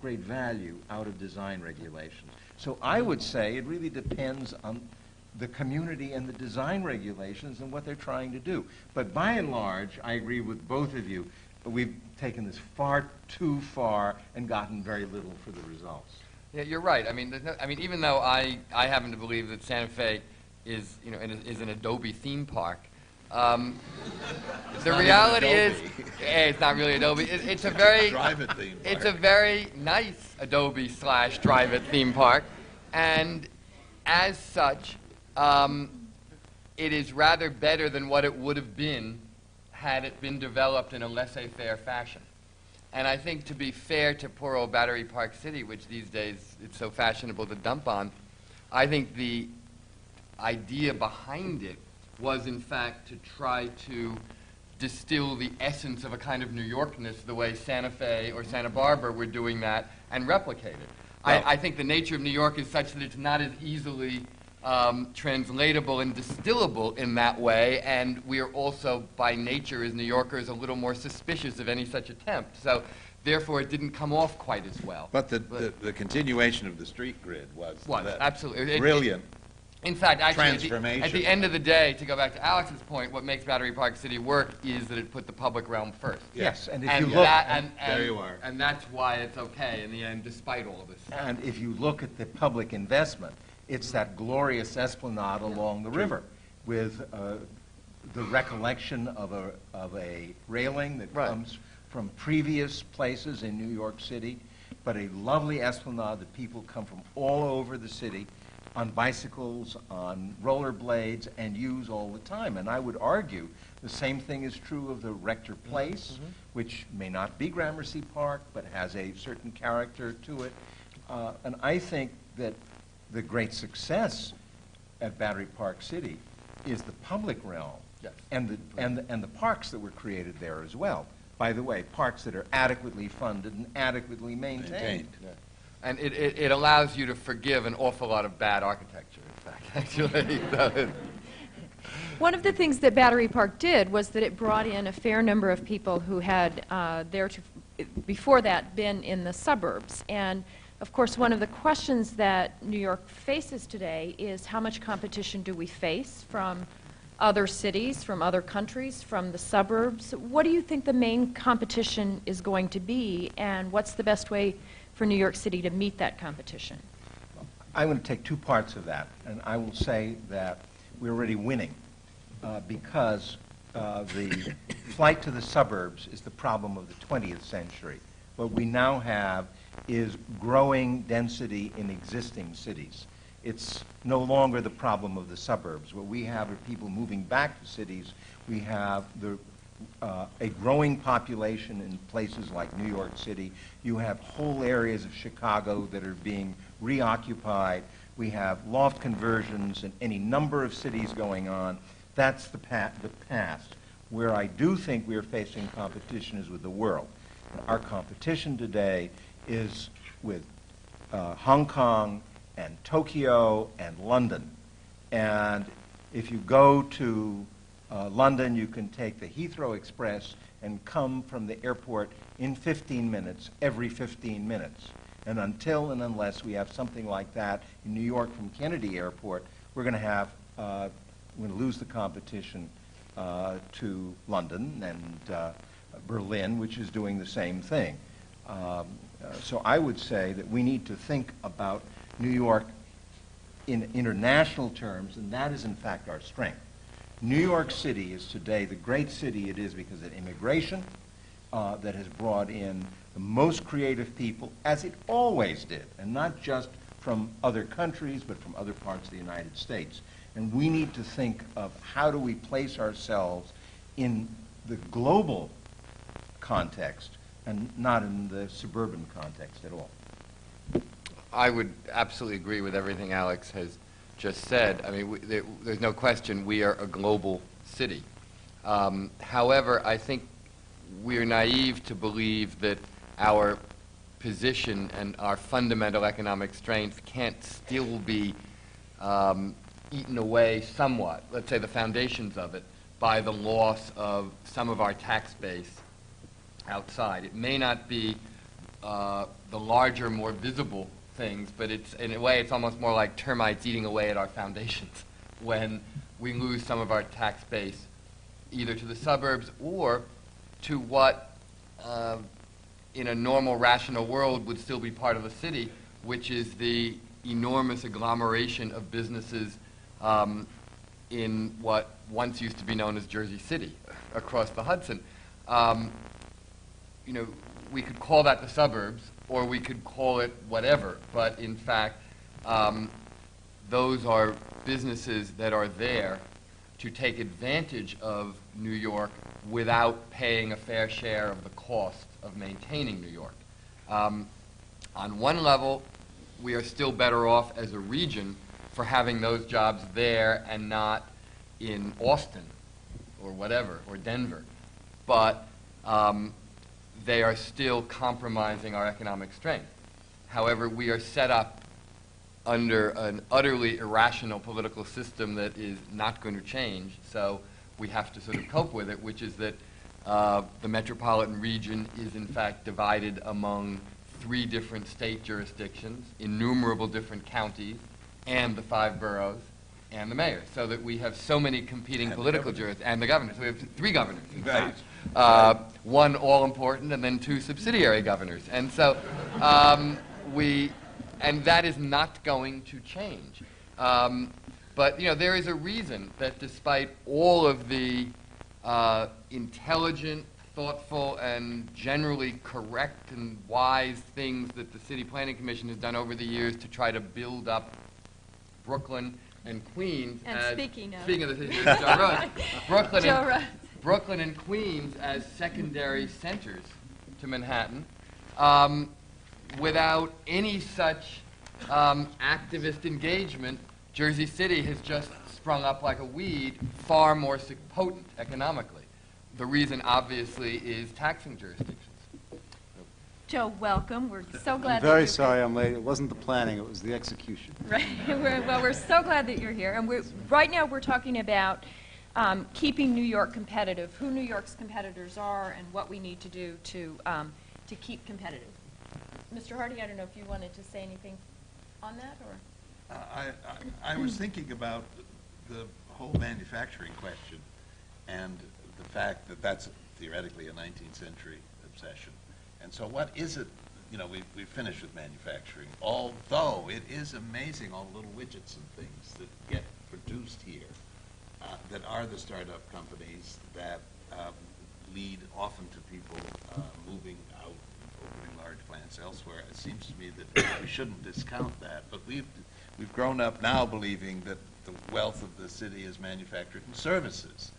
great value out of design regulations. So I would say it really depends on the community and the design regulations and what they're trying to do. But by and large, I agree with both of you. We've taken this far too far and gotten very little for the results. Yeah, you're right. I mean, even though I happen to believe that Santa Fe is an Adobe theme park, the reality is, it's not really Adobe. It's a very Drive-It theme park. It's a very nice Adobe / Drive-It theme park, and as such, it is rather better than what it would have been had it been developed in a laissez-faire fashion. And I think, to be fair to poor old Battery Park City, which these days it's so fashionable to dump on, I think the idea behind it was, in fact, to try to distill the essence of a kind of New Yorkness the way Santa Fe or Santa Barbara were doing that and replicate it. I think the nature of New York is such that it's not as easily translatable and distillable in that way, and we are also, by nature, as New Yorkers, a little more suspicious of any such attempt. So, therefore, it didn't come off quite as well. But the continuation of the street grid was absolutely brilliant. In fact, actually, Transformation. at the end of the day, to go back to Alex's point, what makes Battery Park City work is that it put the public realm first. Yes, and if And, you look, there you are. And that's why it's okay in the end, despite all of this. and if you look at the public investment, it's that glorious esplanade along the river with the recollection of a railing that Right. comes from previous places in New York City, but a lovely esplanade that people come from all over the city on bicycles, on rollerblades, and use all the time. And I would argue the same thing is true of the Rector Place, which may not be Gramercy Park, but has a certain character to it. And I think that the great success at Battery Park City is the public realm, Yes. and the parks that were created there as well. By the way, parks that are adequately funded and adequately maintained. And it allows you to forgive an awful lot of bad architecture, in fact, actually. One of the things that Battery Park did was that it brought in a fair number of people who had before that been in the suburbs. And of course, one of the questions that New York faces today is how much competition do we face from other cities, from other countries, from the suburbs? What do you think the main competition is going to be, and what's the best way for New York City to meet that competition? I'm going to take two parts of that, and I will say that we're already winning because the flight to the suburbs is the problem of the 20th century. What we now have is growing density in existing cities. It's no longer the problem of the suburbs. What we have are people moving back to cities. We have a growing population in places like New York City. You have whole areas of Chicago that are being reoccupied. We have loft conversions in any number of cities going on. That's the past. Where I do think we are facing competition is with the world. Our competition today is with Hong Kong and Tokyo and London. And if you go to London, you can take the Heathrow Express and come from the airport in 15 minutes, every 15 minutes. And until and unless we have something like that in New York from Kennedy Airport, we're going to lose the competition to London and Berlin, which is doing the same thing. So I would say that we need to think about New York in international terms, and that is in fact our strength. New York City is today the great city it is because of immigration that has brought in the most creative people, as it always did, and not just from other countries, but from other parts of the United States. And we need to think of how do we place ourselves in the global context and not in the suburban context at all. I would absolutely agree with everything Alex has just said. I mean, there's no question we are a global city. However, I think we're naive to believe that our position and our fundamental economic strength can't still be eaten away somewhat, let's say the foundations of it, by the loss of some of our tax base outside. It may not be the larger, more visible things, but it's, in a way, it's almost more like termites eating away at our foundations when we lose some of our tax base either to the suburbs or to what in a normal, rational world would still be part of the city, which is the enormous agglomeration of businesses in what once used to be known as Jersey City, across the Hudson. You know, we could call that the suburbs, or we could call it whatever, but in fact, those are businesses that are there to take advantage of New York without paying a fair share of the cost of maintaining New York. On one level, we are still better off as a region for having those jobs there and not in Austin or whatever, or Denver. But they are still compromising our economic strength. However, we are set up under an utterly irrational political system that is not going to change. So we have to sort of cope with it, which is that the metropolitan region is in fact divided among 3 different state jurisdictions, innumerable different counties, and the 5 boroughs, and the mayor, so that we have so many competing political jurisdictions, and the governor. So we have 3 governors, in fact. 1 all-important, and then 2 subsidiary governors. And so and that is not going to change. But, you know, there is a reason that despite all of the intelligent, thoughtful, and generally correct and wise things that the City Planning Commission has done over the years to try to build up Brooklyn and Queens And as, speaking of the city, Joe Road, Joe Road. Brooklyn and Queens as secondary centers to Manhattan, without any such activist engagement, Jersey City has just sprung up like a weed, far more potent economically. The reason, obviously, is taxing jurisdictions. Joe, welcome. We're so glad I'm that very you're sorry I'm late. It wasn't the planning, it was the execution. Right. We're so glad that you're here. And right now we're talking about keeping New York competitive, who New York's competitors are, and what we need to do to keep competitive. Mr. Hardy, I don't know if you wanted to say anything on that, or? I was thinking about the whole manufacturing question and the fact that that's theoretically a 19th century obsession. And so what is it, you know, we've finished with manufacturing, although it is amazing all the little widgets and things that get produced here that are the startup companies that lead often to people moving out, opening large plants elsewhere. It seems to me that we shouldn't discount that, but we've grown up now believing that the wealth of the city is manufactured in services,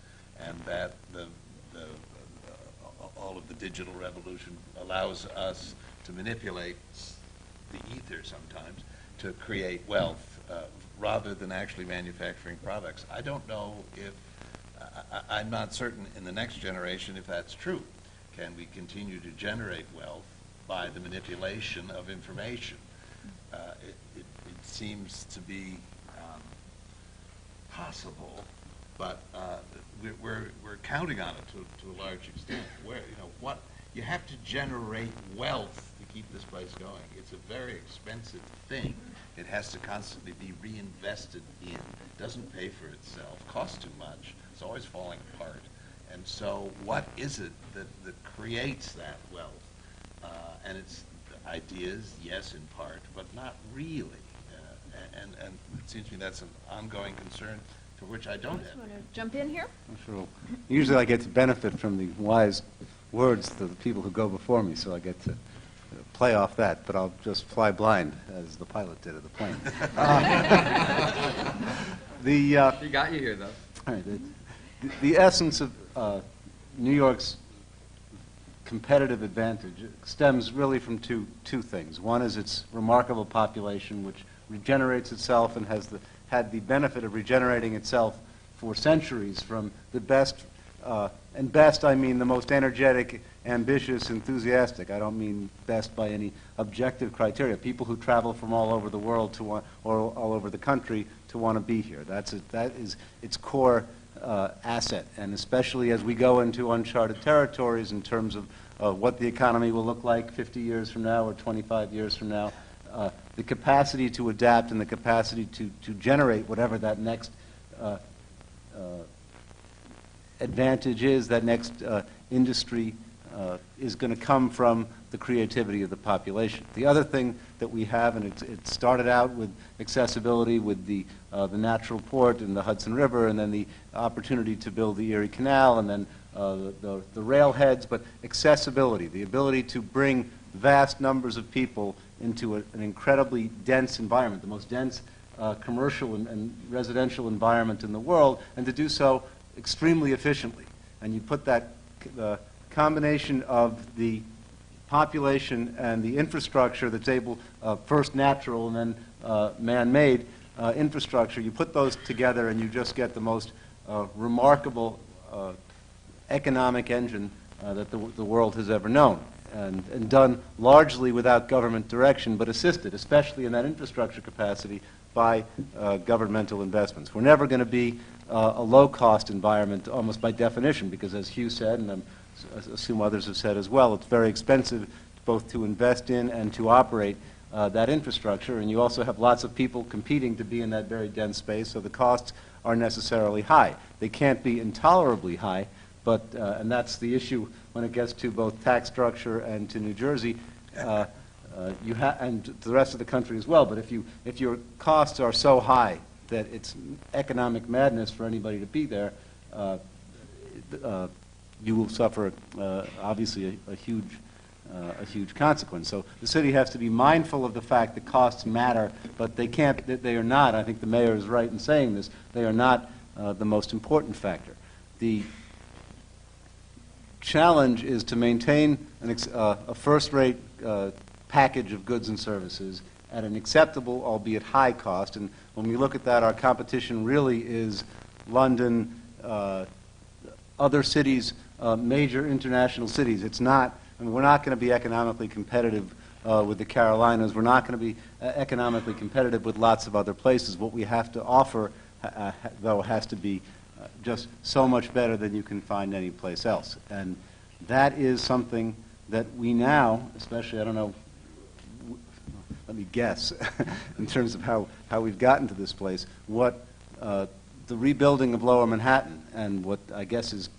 and that all of the digital revolution allows us to manipulate the ether sometimes to create wealth rather than actually manufacturing products. I don't know if, I'm not certain in the next generation if that's true. Can we continue to generate wealth by the manipulation of information? It seems to be possible, but we're counting on it to a large extent. Where, you know, what you have to generate wealth to keep this place going. It's a very expensive thing. It has to constantly be reinvested in. It doesn't pay for itself. Costs too much. It's always falling apart. And so, what is it that creates that wealth? And it's ideas, yes, in part, but not really. And it seems to me that's an ongoing concern for which I don't have. Want to jump in here? Sure. Usually I get to benefit from the wise words of the people who go before me, so I get to play off that, but I'll just fly blind, as the pilot did of the plane. He got you here, though. All right, the essence of New York's competitive advantage stems really from two things. One is its remarkable population, which regenerates itself and has had the benefit of regenerating itself for centuries from the best, and best I mean the most energetic, ambitious, enthusiastic. I don't mean best by any objective criteria. People who travel from all over the world or all over the country to want to be here. That is its core asset, and especially as we go into uncharted territories in terms of what the economy will look like 50 years from now or 25 years from now, the capacity to adapt and the capacity to generate whatever that next advantage is, that next industry is going to come from the creativity of the population. The other thing that we have, and it started out with accessibility with the natural port and the Hudson River, and then the opportunity to build the Erie Canal, and then the railheads, but accessibility, the ability to bring vast numbers of people into an incredibly dense environment, the most dense commercial and residential environment in the world, and to do so extremely efficiently. And you put that combination of the population and the infrastructure that's able, first natural and then man-made infrastructure, you put those together and you just get the most remarkable economic engine that the world has ever known. and done largely without government direction, but assisted, especially in that infrastructure capacity, by governmental investments. We're never going to be a low-cost environment almost by definition, because as Hugh said, and I assume others have said as well, it's very expensive both to invest in and to operate that infrastructure, and you also have lots of people competing to be in that very dense space, so the costs are necessarily high. They can't be intolerably high, but, and that's the issue when it gets to both tax structure and to New Jersey, and to the rest of the country as well. But if your costs are so high that it's economic madness for anybody to be there, you will suffer obviously a huge consequence. So the city has to be mindful of the fact that costs matter, but they are not, I think the mayor is right in saying this, they are not the most important factor. The challenge is to maintain a first-rate package of goods and services at an acceptable, albeit high cost. And when we look at that, our competition really is London, other cities, major international cities. It's not, I mean, we're not going to be economically competitive with the Carolinas. We're not going to be economically competitive with lots of other places. What we have to offer, though, has to be just so much better than you can find anyplace else. And that is something that we now, especially, I don't know, let me guess, in terms of how we've gotten to this place, what the rebuilding of Lower Manhattan and what I guess is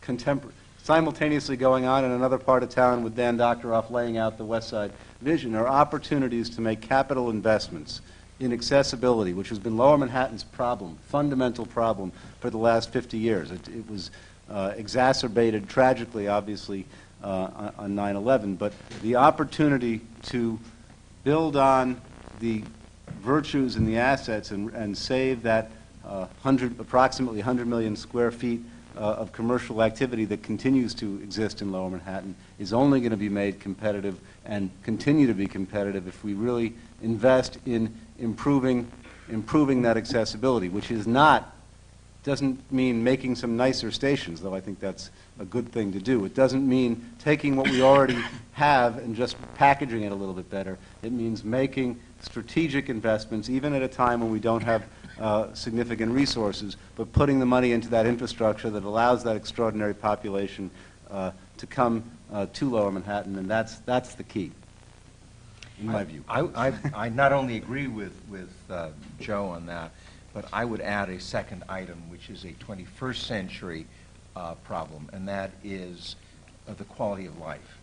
simultaneously going on in another part of town with Dan Doctoroff laying out the West Side vision are opportunities to make capital investments in accessibility, which has been Lower Manhattan's problem, fundamental problem for the last 50 years. It was exacerbated tragically, obviously, on 9/11, but the opportunity to build on the virtues and the assets and save that approximately 100 million square feet of commercial activity that continues to exist in Lower Manhattan is only going to be made competitive and continue to be competitive if we really invest in improving that accessibility, which is doesn't mean making some nicer stations, though I think that's a good thing to do. It doesn't mean taking what we already have and just packaging it a little bit better. It means making strategic investments, even at a time when we don't have significant resources, but putting the money into that infrastructure that allows that extraordinary population to come to Lower Manhattan, and that's the key, in my view. I not only agree with Joe on that, but I would add a second item, which is a 21st century problem, and that is the quality of life.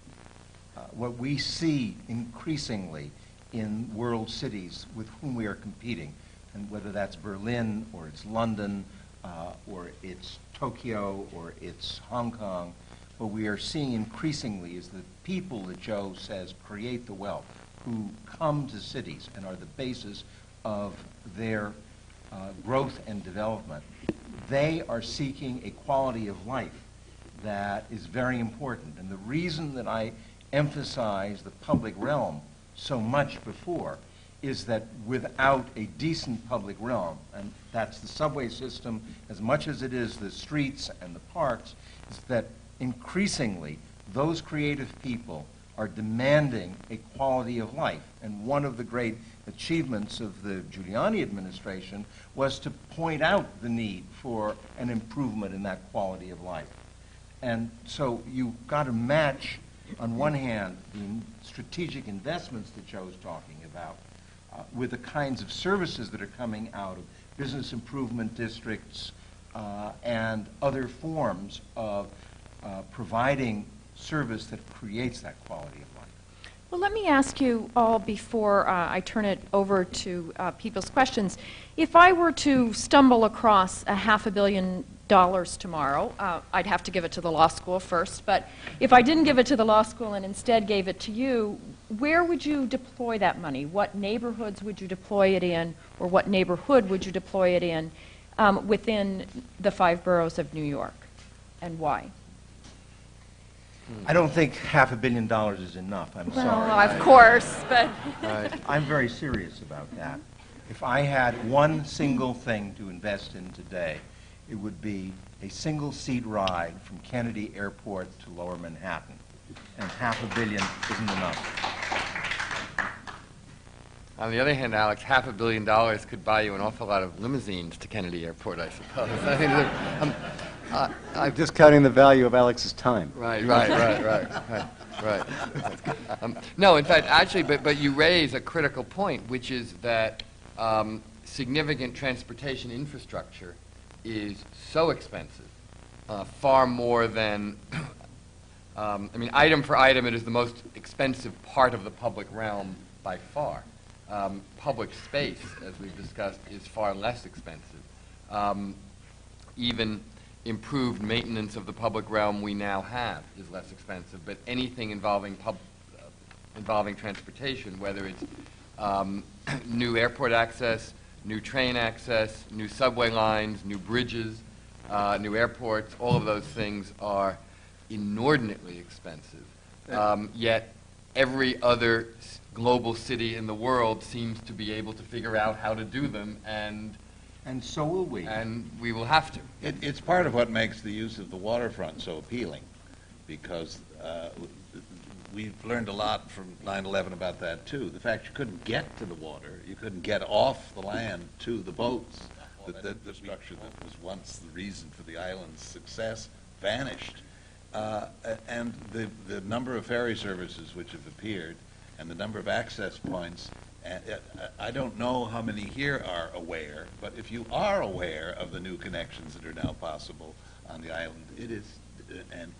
What we see increasingly in world cities with whom we are competing, and whether that's Berlin or it's London or it's Tokyo or it's Hong Kong, what we are seeing increasingly is the people that Joe says create the wealth, who come to cities and are the basis of their growth and development. They are seeking a quality of life that is very important. And the reason that I emphasize the public realm so much before is that without a decent public realm, and that's the subway system as much as it is the streets and the parks, is that increasingly those creative people are demanding a quality of life. And one of the great achievements of the Giuliani administration was to point out the need for an improvement in that quality of life. And so you've got to match, on one hand, the strategic investments that Joe's talking about with the kinds of services that are coming out of business improvement districts and other forms of providing service that creates that quality of life. Well, let me ask you all before I turn it over to people's questions. If I were to stumble across $500 million tomorrow, I'd have to give it to the law school first, but if I didn't give it to the law school and instead gave it to you, where would you deploy that money? What neighborhoods would you deploy it in, or what neighborhood would you deploy it in within the 5 boroughs of New York, and why? I don't think $500 million is enough. I'm sorry. Well, of course, but I'm very serious about that. If I had one single thing to invest in today, it would be a single-seat ride from Kennedy Airport to Lower Manhattan. and $500 million isn't enough. On the other hand, Alex, $500 million could buy you an awful lot of limousines to Kennedy Airport, I suppose. I think I'm discounting the value of Alex's time. Right. No, in fact, actually, but you raise a critical point, which is that significant transportation infrastructure is so expensive, far more than, I mean, item for item, it is the most expensive part of the public realm by far. Public space, as we've discussed, is far less expensive. Even improved maintenance of the public realm we now have is less expensive, but anything involving transportation, whether it's new airport access, new train access, new subway lines, new bridges, new airports, all of those things are inordinately expensive. Yet every other global city in the world seems to be able to figure out how to do them, and so will we. And we will have to. It's part of what makes the use of the waterfront so appealing, because we've learned a lot from 9/11 about that too. The fact you couldn't get to the water, you couldn't get off the land to the boats, the structure that was once the reason for the island's success vanished. And the number of ferry services which have appeared and the number of access points, I don't know how many here are aware, but if you are aware of the new connections that are now possible on the island, it is an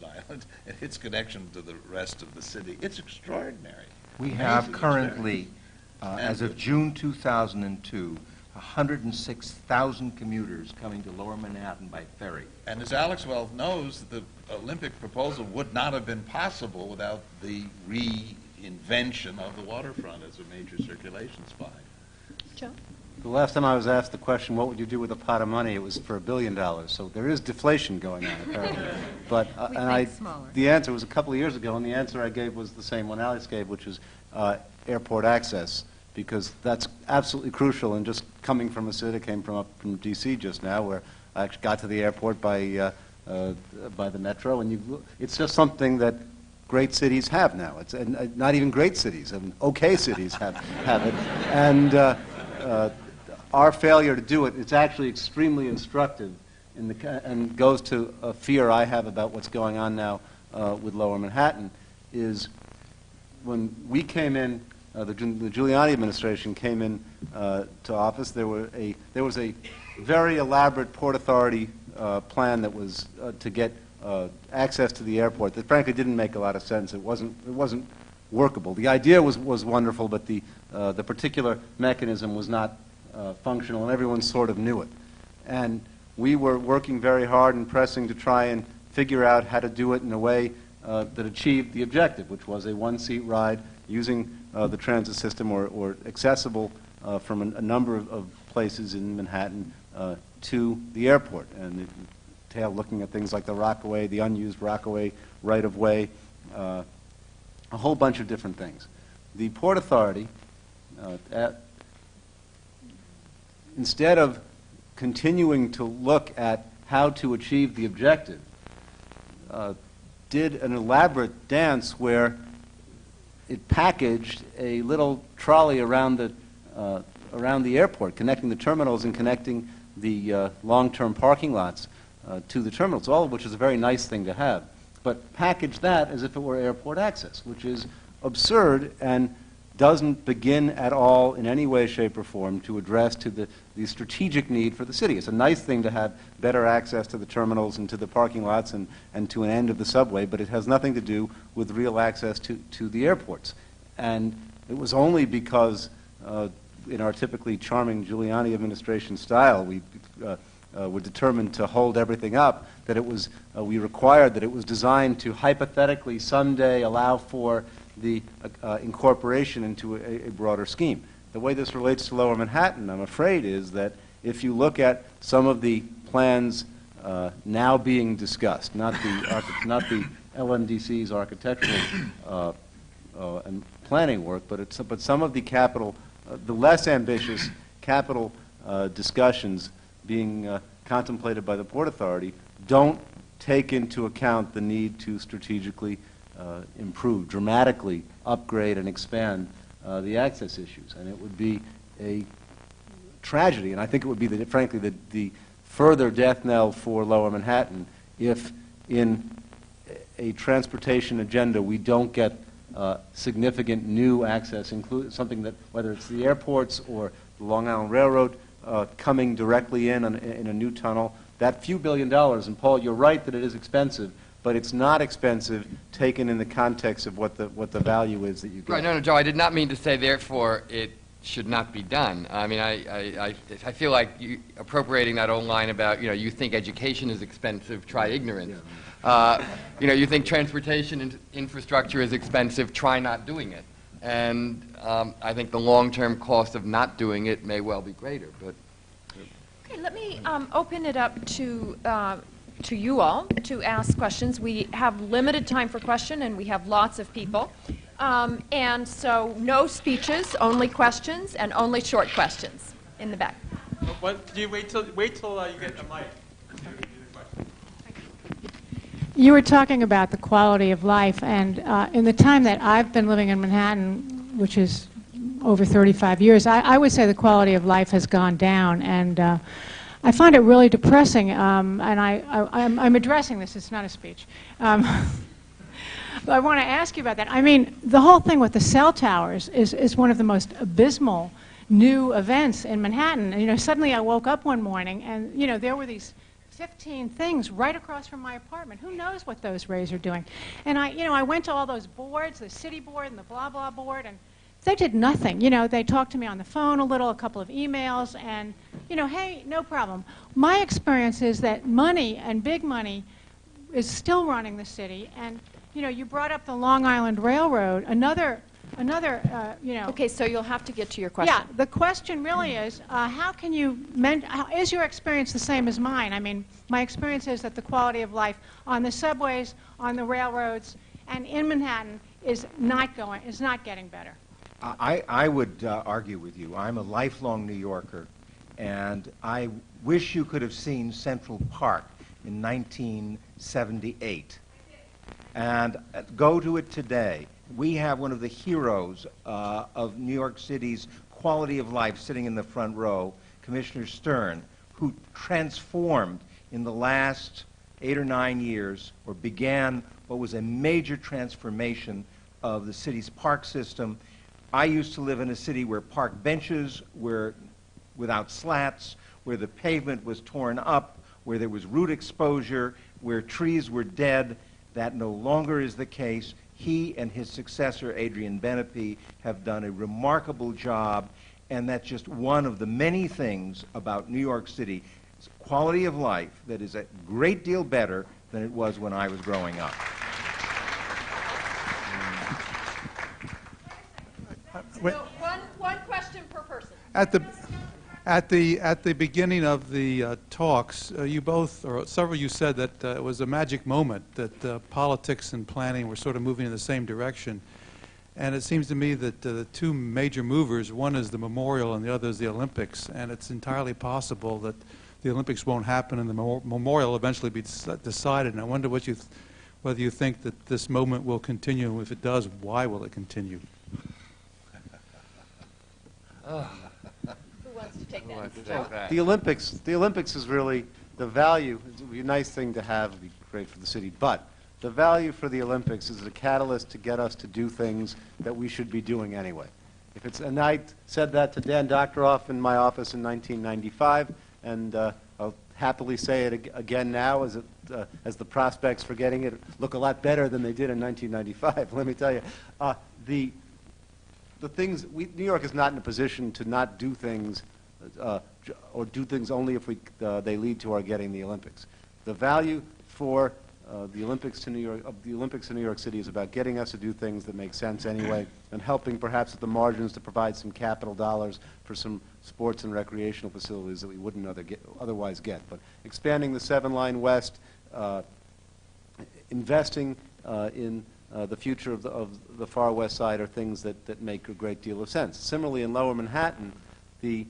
island, and its connection to the rest of the city, it's extraordinary. We have currently, as of June 2002, 106,000 commuters coming to Lower Manhattan by ferry. And as Alex well knows, the Olympic proposal would not have been possible without the reinvention of the waterfront as a major circulation spot. Joe? The last time I was asked the question, what would you do with a pot of money, it was for $1 billion. So there is deflation going on, apparently. But the answer was a couple of years ago, and the answer I gave was the same one Alex gave, which is airport access, because that's absolutely crucial. And just coming from a city, came up from D.C. just now, where I actually got to the airport by the metro, and it's just something that great cities have now. It's not even great cities, I mean, okay cities have it, and our failure to do it, it's actually extremely instructive, and goes to a fear I have about what's going on now with Lower Manhattan. Is when we came in, the Giuliani administration came in to office, there was a very elaborate Port Authority plan that was to get access to the airport that frankly didn't make a lot of sense. It wasn't workable. The idea was wonderful, but the particular mechanism was not functional, and everyone sort of knew it. And we were working very hard and pressing to try and figure out how to do it in a way that achieved the objective, which was a one-seat ride using the transit system or accessible from a number of places in Manhattan to the airport. And it entailed looking at things like the Rockaway, the unused Rockaway right-of-way, a whole bunch of different things. The Port Authority, instead of continuing to look at how to achieve the objective, did an elaborate dance where it packaged a little trolley around the airport, connecting the terminals and connecting the long-term parking lots to the terminals, all of which is a very nice thing to have, but packaged that as if it were airport access, which is absurd and doesn't begin at all in any way, shape, or form to address to the strategic need for the city. It's a nice thing to have better access to the terminals and to the parking lots and to an end of the subway, but it has nothing to do with real access to the airports. And it was only because, in our typically charming Giuliani administration style, we were determined to hold everything up, that it was, we required that it was designed to hypothetically someday allow for the incorporation into a broader scheme. The way this relates to Lower Manhattan, I'm afraid, is that if you look at some of the plans now being discussed, not the LMDC's architectural and planning work, but some of the capital, the less ambitious capital discussions being contemplated by the Port Authority, don't take into account the need to strategically improve, dramatically upgrade and expand the access issues. And it would be a tragedy, and I think it would be, frankly, the further death knell for Lower Manhattan if in a transportation agenda we don't get significant new access, include something that, whether it's the airports or the Long Island Railroad coming directly in a new tunnel, that few $1 billion, and Paul, you're right that it is expensive, but it's not expensive taken in the context of what the value is that you get. Right, no, Joe, I did not mean to say therefore it should not be done. I mean, I feel like appropriating that old line about, you think education is expensive, try ignorance. You think transportation infrastructure is expensive, try not doing it. And I think the long-term cost of not doing it may well be greater. But okay, let me open it up to you all to ask questions. We have limited time for question, and we have lots of people. And so no speeches, only questions, and only short questions in the back. What, you wait till you get a mic. You were talking about the quality of life, and in the time that I've been living in Manhattan, which is over 35 years, I would say the quality of life has gone down, and I find it really depressing, and I'm addressing this, it's not a speech. But I want to ask you about that. I mean, the whole thing with the cell towers is one of the most abysmal new events in Manhattan. And, suddenly I woke up one morning and, there were these 15 things right across from my apartment. Who knows what those rays are doing? And I went to all those boards, the city board and the blah, blah board, and they did nothing. They talked to me on the phone a little, a couple of emails, and, hey, no problem. My experience is that money and big money is still running the city, and you brought up the Long Island Railroad, another, Okay, so you'll have to get to your question. Yeah, the question really is, how can you, is your experience the same as mine? I mean, my experience is that the quality of life on the subways, on the railroads, and in Manhattan is not getting better. I would argue with you. I'm a lifelong New Yorker, and I wish you could have seen Central Park in 1978. And go to it today. We have one of the heroes of New York City's quality of life sitting in the front row, Commissioner Stern, who transformed in the last 8 or 9 years, or began what was a major transformation of the city's park system. I used to live in a city where park benches were without slats, where the pavement was torn up, where there was root exposure, where trees were dead. That no longer is the case. He and his successor, Adrian Benepe, have done a remarkable job, and that's just one of the many things about New York City's quality of life that is a great deal better than it was when I was growing up. So one question per person. At the beginning of the talks, you both, or several of you said that it was a magic moment, that politics and planning were sort of moving in the same direction. And it seems to me that the two major movers, one is the memorial and the other is the Olympics. And it's entirely possible that the Olympics won't happen and the memorial will eventually be decided. And I wonder whether you think that this moment will continue, and if it does, why will it continue? The Olympics is really the value. It would be a nice thing to have. It would be great for the city. But the value for the Olympics is a catalyst to get us to do things that we should be doing anyway. If it's, and I said that to Dan Doctoroff in my office in 1995, and I'll happily say it again now as the prospects for getting it look a lot better than they did in 1995. Let me tell you, the things New York is not in a position to not do things. Or do things only if they lead to our getting the Olympics. The value for the Olympics in New York City is about getting us to do things that make sense anyway, and helping perhaps at the margins to provide some capital dollars for some sports and recreational facilities that we wouldn't otherwise get. But expanding the 7-Line West, investing in the future of the far west side are things that make a great deal of sense. Similarly, in Lower Manhattan, the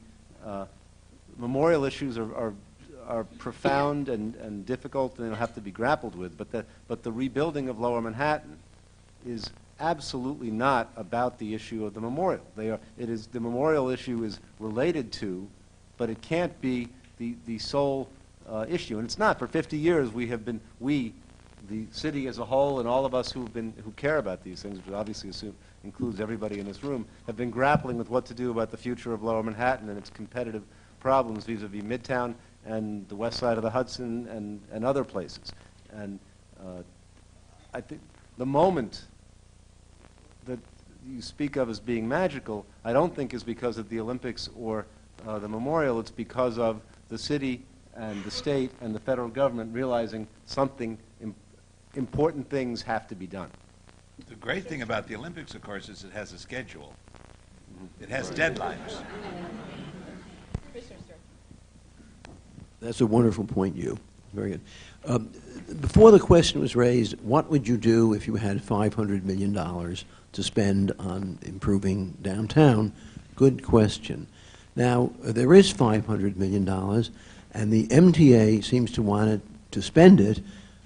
memorial issues are are profound and difficult, and they'll have to be grappled with. But the rebuilding of Lower Manhattan is absolutely not about the issue of the memorial. The memorial issue is related to, but it can't be the sole issue. And it's not. For 50 years, the city as a whole, and all of us who care about these things, which obviously includes everybody in this room, have been grappling with what to do about the future of Lower Manhattan and its competitive problems vis-a-vis Midtown and the west side of the Hudson and other places. And I think the moment that you speak of as being magical, I don't think is because of the Olympics or the memorial. It's because of the city and the state and the federal government realizing something important things have to be done. The great thing about the Olympics, of course, is it has a schedule. It has deadlines. That's a wonderful point, Hugh. Very good. Before the question was raised, what would you do if you had $500 million to spend on improving downtown? Good question. Now, there is $500 million, and the MTA seems to want to spend it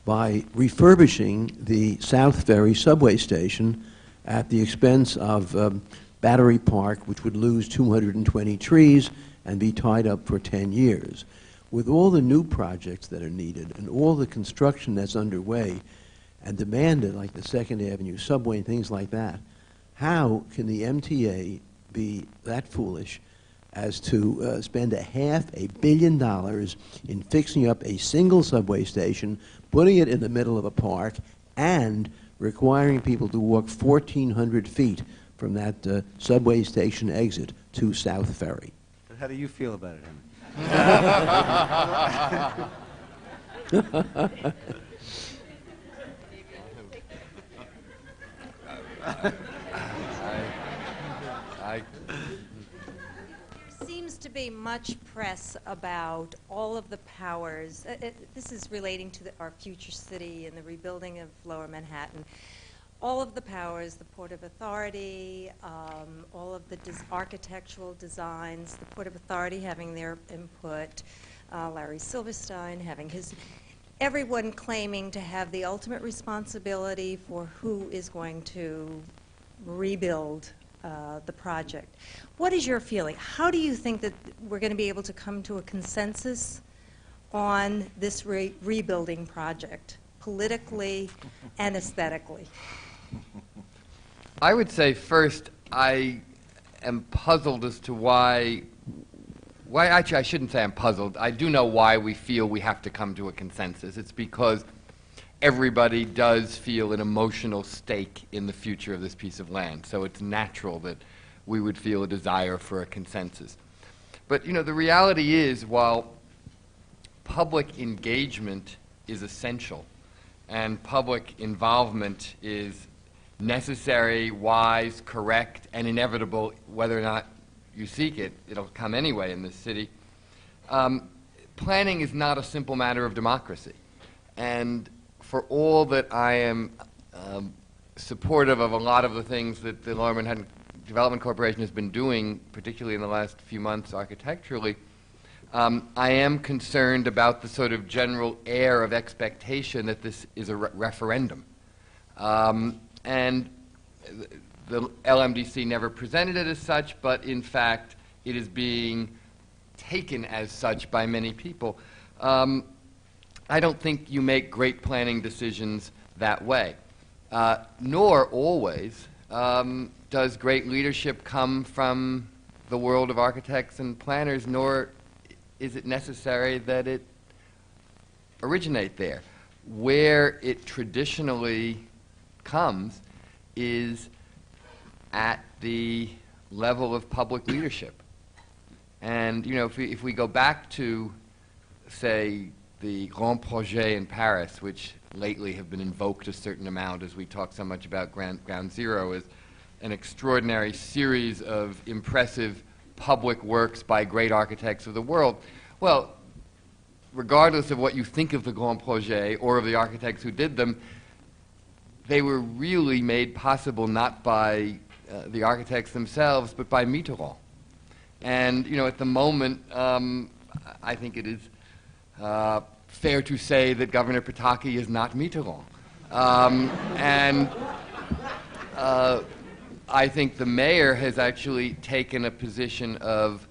by refurbishing the South Ferry subway station at the expense of Battery Park, which would lose 220 trees and be tied up for 10 years. With all the new projects that are needed and all the construction that's underway and demanded, like the 2nd Avenue subway and things like that, how can the MTA be that foolish as to spend $500 million in fixing up a single subway station, putting it in the middle of a park, and requiring people to walk 1,400 feet from that subway station exit to South Ferry? How do you feel about it, Henry? Seems to be much press about all of the powers. This is relating to our future city and the rebuilding of Lower Manhattan. All of the powers, the Port of Authority, all of the architectural designs, the Port of Authority having their input, Larry Silverstein having his, everyone claiming to have the ultimate responsibility for who is going to rebuild the project. What is your feeling? How do you think that we're going to be able to come to a consensus on this rebuilding project, politically and aesthetically? I would say first, I am puzzled as to why actually I shouldn't say I'm puzzled. I do know why we feel we have to come to a consensus. It's because everybody does feel an emotional stake in the future of this piece of land. So it's natural that we would feel a desire for a consensus. But you know, the reality is, while public engagement is essential and public involvement is necessary, wise, correct, and inevitable, whether or not you seek it, it'll come anyway in this city. Planning is not a simple matter of democracy. And for all that I am supportive of a lot of the things that the Lower Manhattan Development Corporation has been doing, particularly in the last few months architecturally, I am concerned about the sort of general air of expectation that this is a referendum. And the LMDC never presented it as such, but in fact it is being taken as such by many people. I don't think you make great planning decisions that way. Nor always does great leadership come from the world of architects and planners, nor is it necessary that it originate there. Where it traditionally comes is at the level of public leadership. And you know, if we go back to, say, the Grand Projet in Paris, which lately have been invoked a certain amount as we talk so much about Ground Zero, as an extraordinary series of impressive public works by great architects of the world. Well, regardless of what you think of the Grand Projet or of the architects who did them, they were really made possible not by the architects themselves, but by Mitterrand. And you know, at the moment, I think it is fair to say that Governor Pataki is not Mitterrand. I think the mayor has actually taken a position of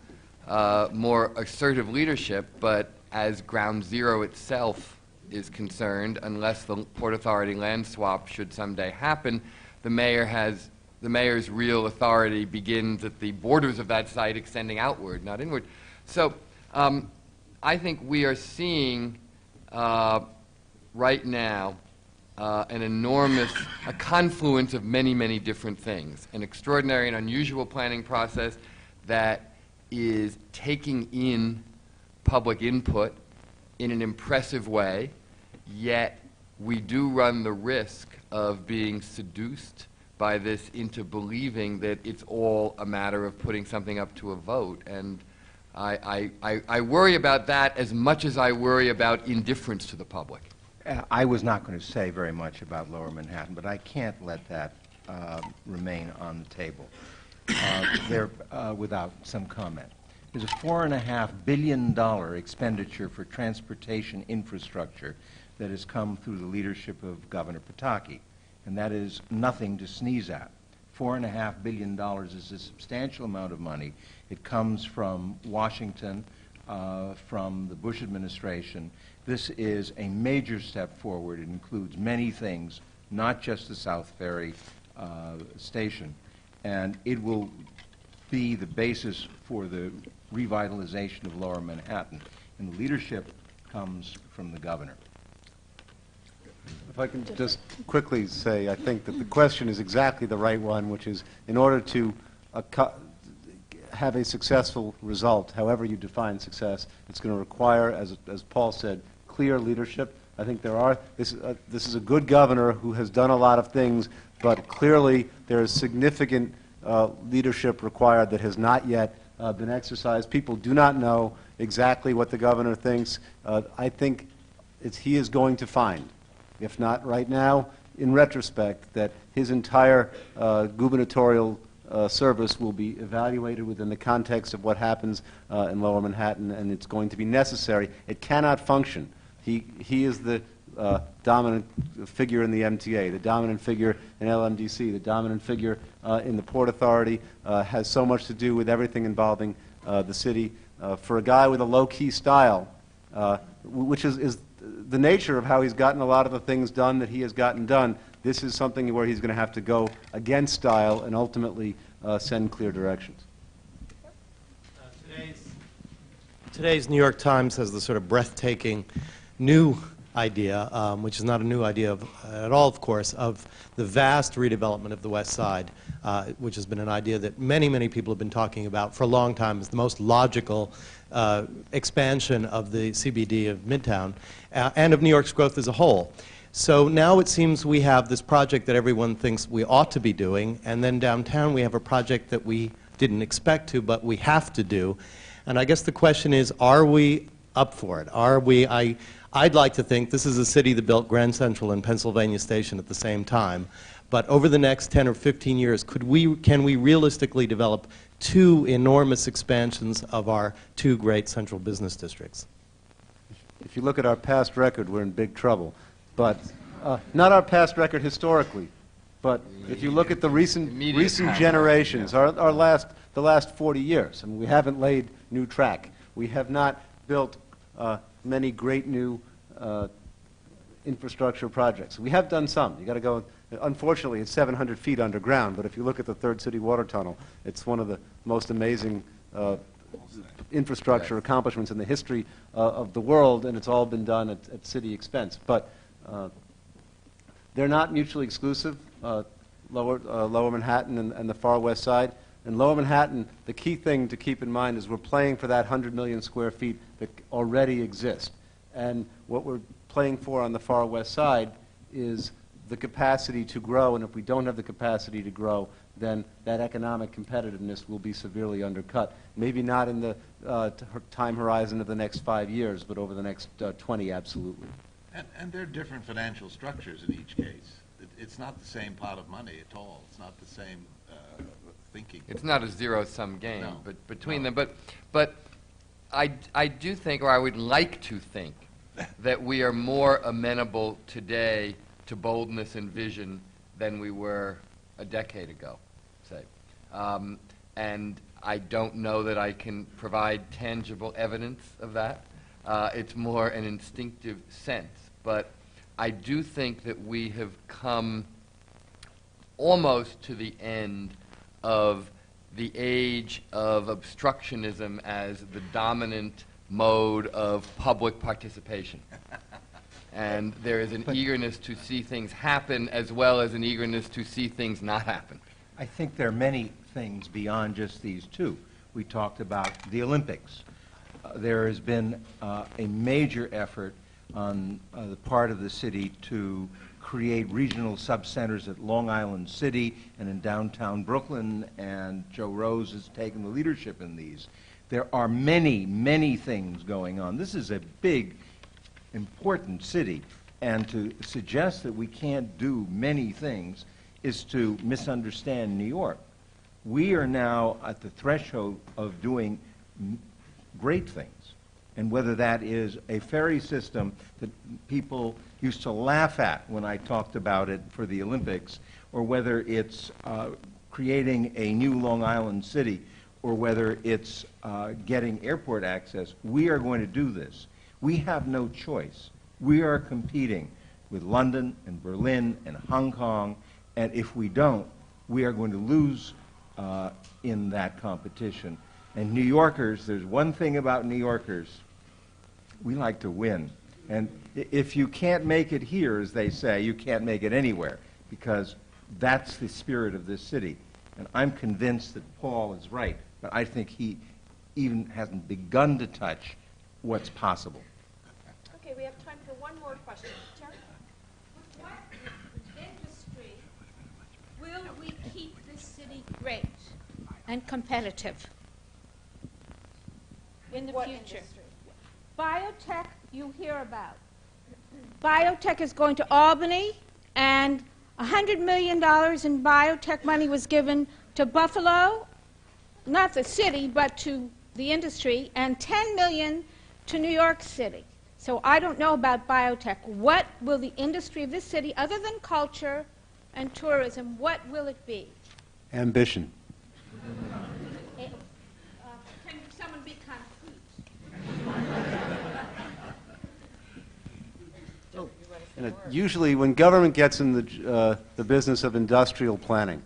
more assertive leadership, but as Ground Zero itself is concerned, unless the Port Authority land swap should someday happen, the mayor's real authority begins at the borders of that site, extending outward, not inward. So I think we are seeing right now a confluence of many, many different things. An extraordinary and unusual planning process that is taking in public input in an impressive way, yet we do run the risk of being seduced by this into believing that it's all a matter of putting something up to a vote. And I worry about that as much as I worry about indifference to the public. I was not going to say very much about Lower Manhattan, but I can't let that remain on the table without some comment. There's a $4.5 billion expenditure for transportation infrastructure that has come through the leadership of Governor Pataki, and that is nothing to sneeze at. $4.5 billion is a substantial amount of money. It comes from Washington, from the Bush administration. This is a major step forward. It includes many things, not just the South Ferry station, and it will be the basis for the revitalization of Lower Manhattan. And the leadership comes from the governor. If I can just quickly say, I think that the question is exactly the right one, which is, in order to have a successful result, however you define success, it's going to require, as Paul said, clear leadership. I think this is a good governor who has done a lot of things, but clearly there is significant leadership required that has not yet been exercised. People do not know exactly what the governor thinks. I think he is going to find, if not right now, in retrospect, that his entire gubernatorial service will be evaluated within the context of what happens in Lower Manhattan, and it's going to be necessary. It cannot function. He is the dominant figure in the MTA, the dominant figure in LMDC, the dominant figure in the Port Authority, has so much to do with everything involving the city. For a guy with a low-key style, which is the nature of how he's gotten a lot of the things done that he has gotten done, this is something where he's going to have to go against style and ultimately send clear directions. Today's New York Times has the sort of breathtaking new idea, which is not a new idea at all, of course, of the vast redevelopment of the West Side, which has been an idea that many, many people have been talking about for a long time as the most logical expansion of the CBD of Midtown and of New York's growth as a whole. So now it seems we have this project that everyone thinks we ought to be doing, and then downtown we have a project that we didn't expect to, but we have to do. And I guess the question is, are we up for it? Are we? I'd like to think this is a city that built Grand Central and Pennsylvania Station at the same time. But over the next 10 or 15 years, can we realistically develop two enormous expansions of our two great central business districts? If you look at our past record, we're in big trouble. But not our past record historically, but if you look at the recent generations, the last 40 years, I mean, we haven't laid new track. We have not built many great new infrastructure projects. We have done some. You got to go. Unfortunately, it's 700 feet underground. But if you look at the Third City Water Tunnel, it's one of the most amazing infrastructure accomplishments in the history of the world, and it's all been done at city expense. But they're not mutually exclusive. Lower Manhattan and the far west side. In Lower Manhattan, the key thing to keep in mind is we're playing for that 100 million square feet that already exist. And what we're playing for on the far west side is the capacity to grow, and if we don't have the capacity to grow, then that economic competitiveness will be severely undercut. Maybe not in the time horizon of the next 5 years, but over the next 20, absolutely. And there are different financial structures in each case. It's not the same pot of money at all. It's not the same thinking. It's not a zero-sum game, No. but between them. But I do think, or I would like to think, that we are more amenable today to boldness and vision than we were a decade ago, say. And I don't know that I can provide tangible evidence of that. It's more an instinctive sense. But I do think that we have come almost to the end of the age of obstructionism as the dominant mode of public participation. And there is an eagerness to see things happen as well as an eagerness to see things not happen. I think there are many things beyond just these two. We talked about the Olympics. There has been a major effort on the part of the city to create regional subcenters at Long Island City and in downtown Brooklyn, and Joe Rose has taken the leadership in these. There are many, many things going on. This is a big, important city, and to suggest that we can't do many things is to misunderstand New York. We are now at the threshold of doing great things. And whether that is a ferry system that people used to laugh at when I talked about it for the Olympics, or whether it's creating a new Long Island City, or whether it's getting airport access, we are going to do this. We have no choice. We are competing with London and Berlin and Hong Kong, and if we don't, we are going to lose in that competition. And New Yorkers, there's one thing about New Yorkers, we like to win. And if you can't make it here, as they say, you can't make it anywhere, because that's the spirit of this city. And I'm convinced that Paul is right, but I think he even hasn't begun to touch what's possible. Okay, we have time for one more question. Terry? What industry will we keep this city great and competitive in the future? Industry? Biotech, you hear about. Biotech is going to Albany, and $100 million in biotech money was given to Buffalo, not the city, but to the industry, and $10 million to New York City. So I don't know about biotech. What will the industry of this city, other than culture and tourism, what will it be? Ambition. Can someone be concrete? And usually when government gets in the business of industrial planning,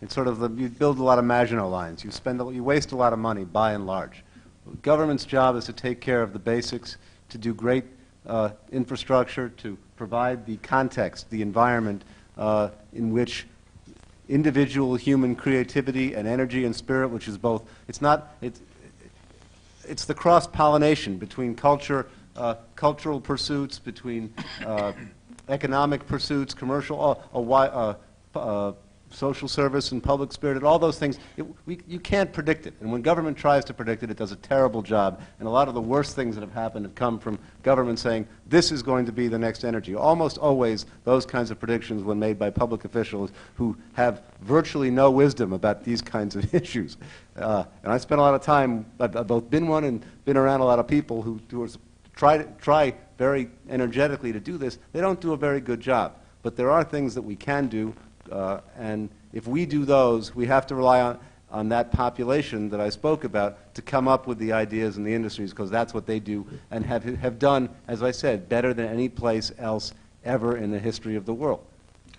it's sort of you build a lot of Maginot Lines. You waste a lot of money, by and large. Government's job is to take care of the basics, to do great infrastructure, to provide the context, the environment in which individual human creativity and energy and spirit, which is both, it's the cross-pollination between cultural pursuits, between economic pursuits, commercial, social service and public spirit, and all those things. You can't predict it. And when government tries to predict it, it does a terrible job. And a lot of the worst things that have happened have come from government saying, this is going to be the next energy. Almost always, those kinds of predictions when made by public officials who have virtually no wisdom about these kinds of issues. And I spent a lot of time, I've both been one and been around a lot of people who try very energetically to do this. They don't do a very good job. But there are things that we can do. And if we do those, we have to rely on that population that I spoke about to come up with the ideas in the industries, because that's what they do and have done, as I said, better than any place else ever in the history of the world.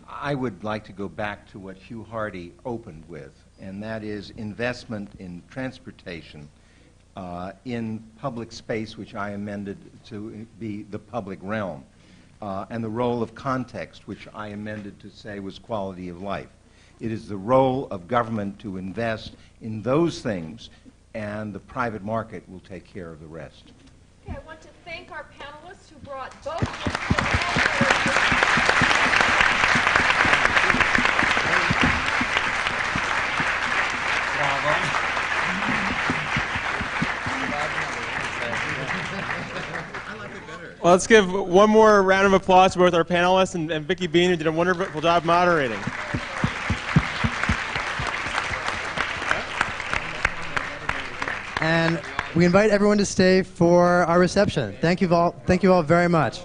I would like to go back to what Hugh Hardy opened with, and that is investment in transportation in public space, which I amended to be the public realm. And the role of context, which I amended to say was quality of life. It is the role of government to invest in those things, and the private market will take care of the rest. Okay, I want to thank our panelists who brought both. Well, let's give one more round of applause to both our panelists and Vicki Been, who did a wonderful job moderating. And We invite everyone to stay for our reception. Thank you all very much.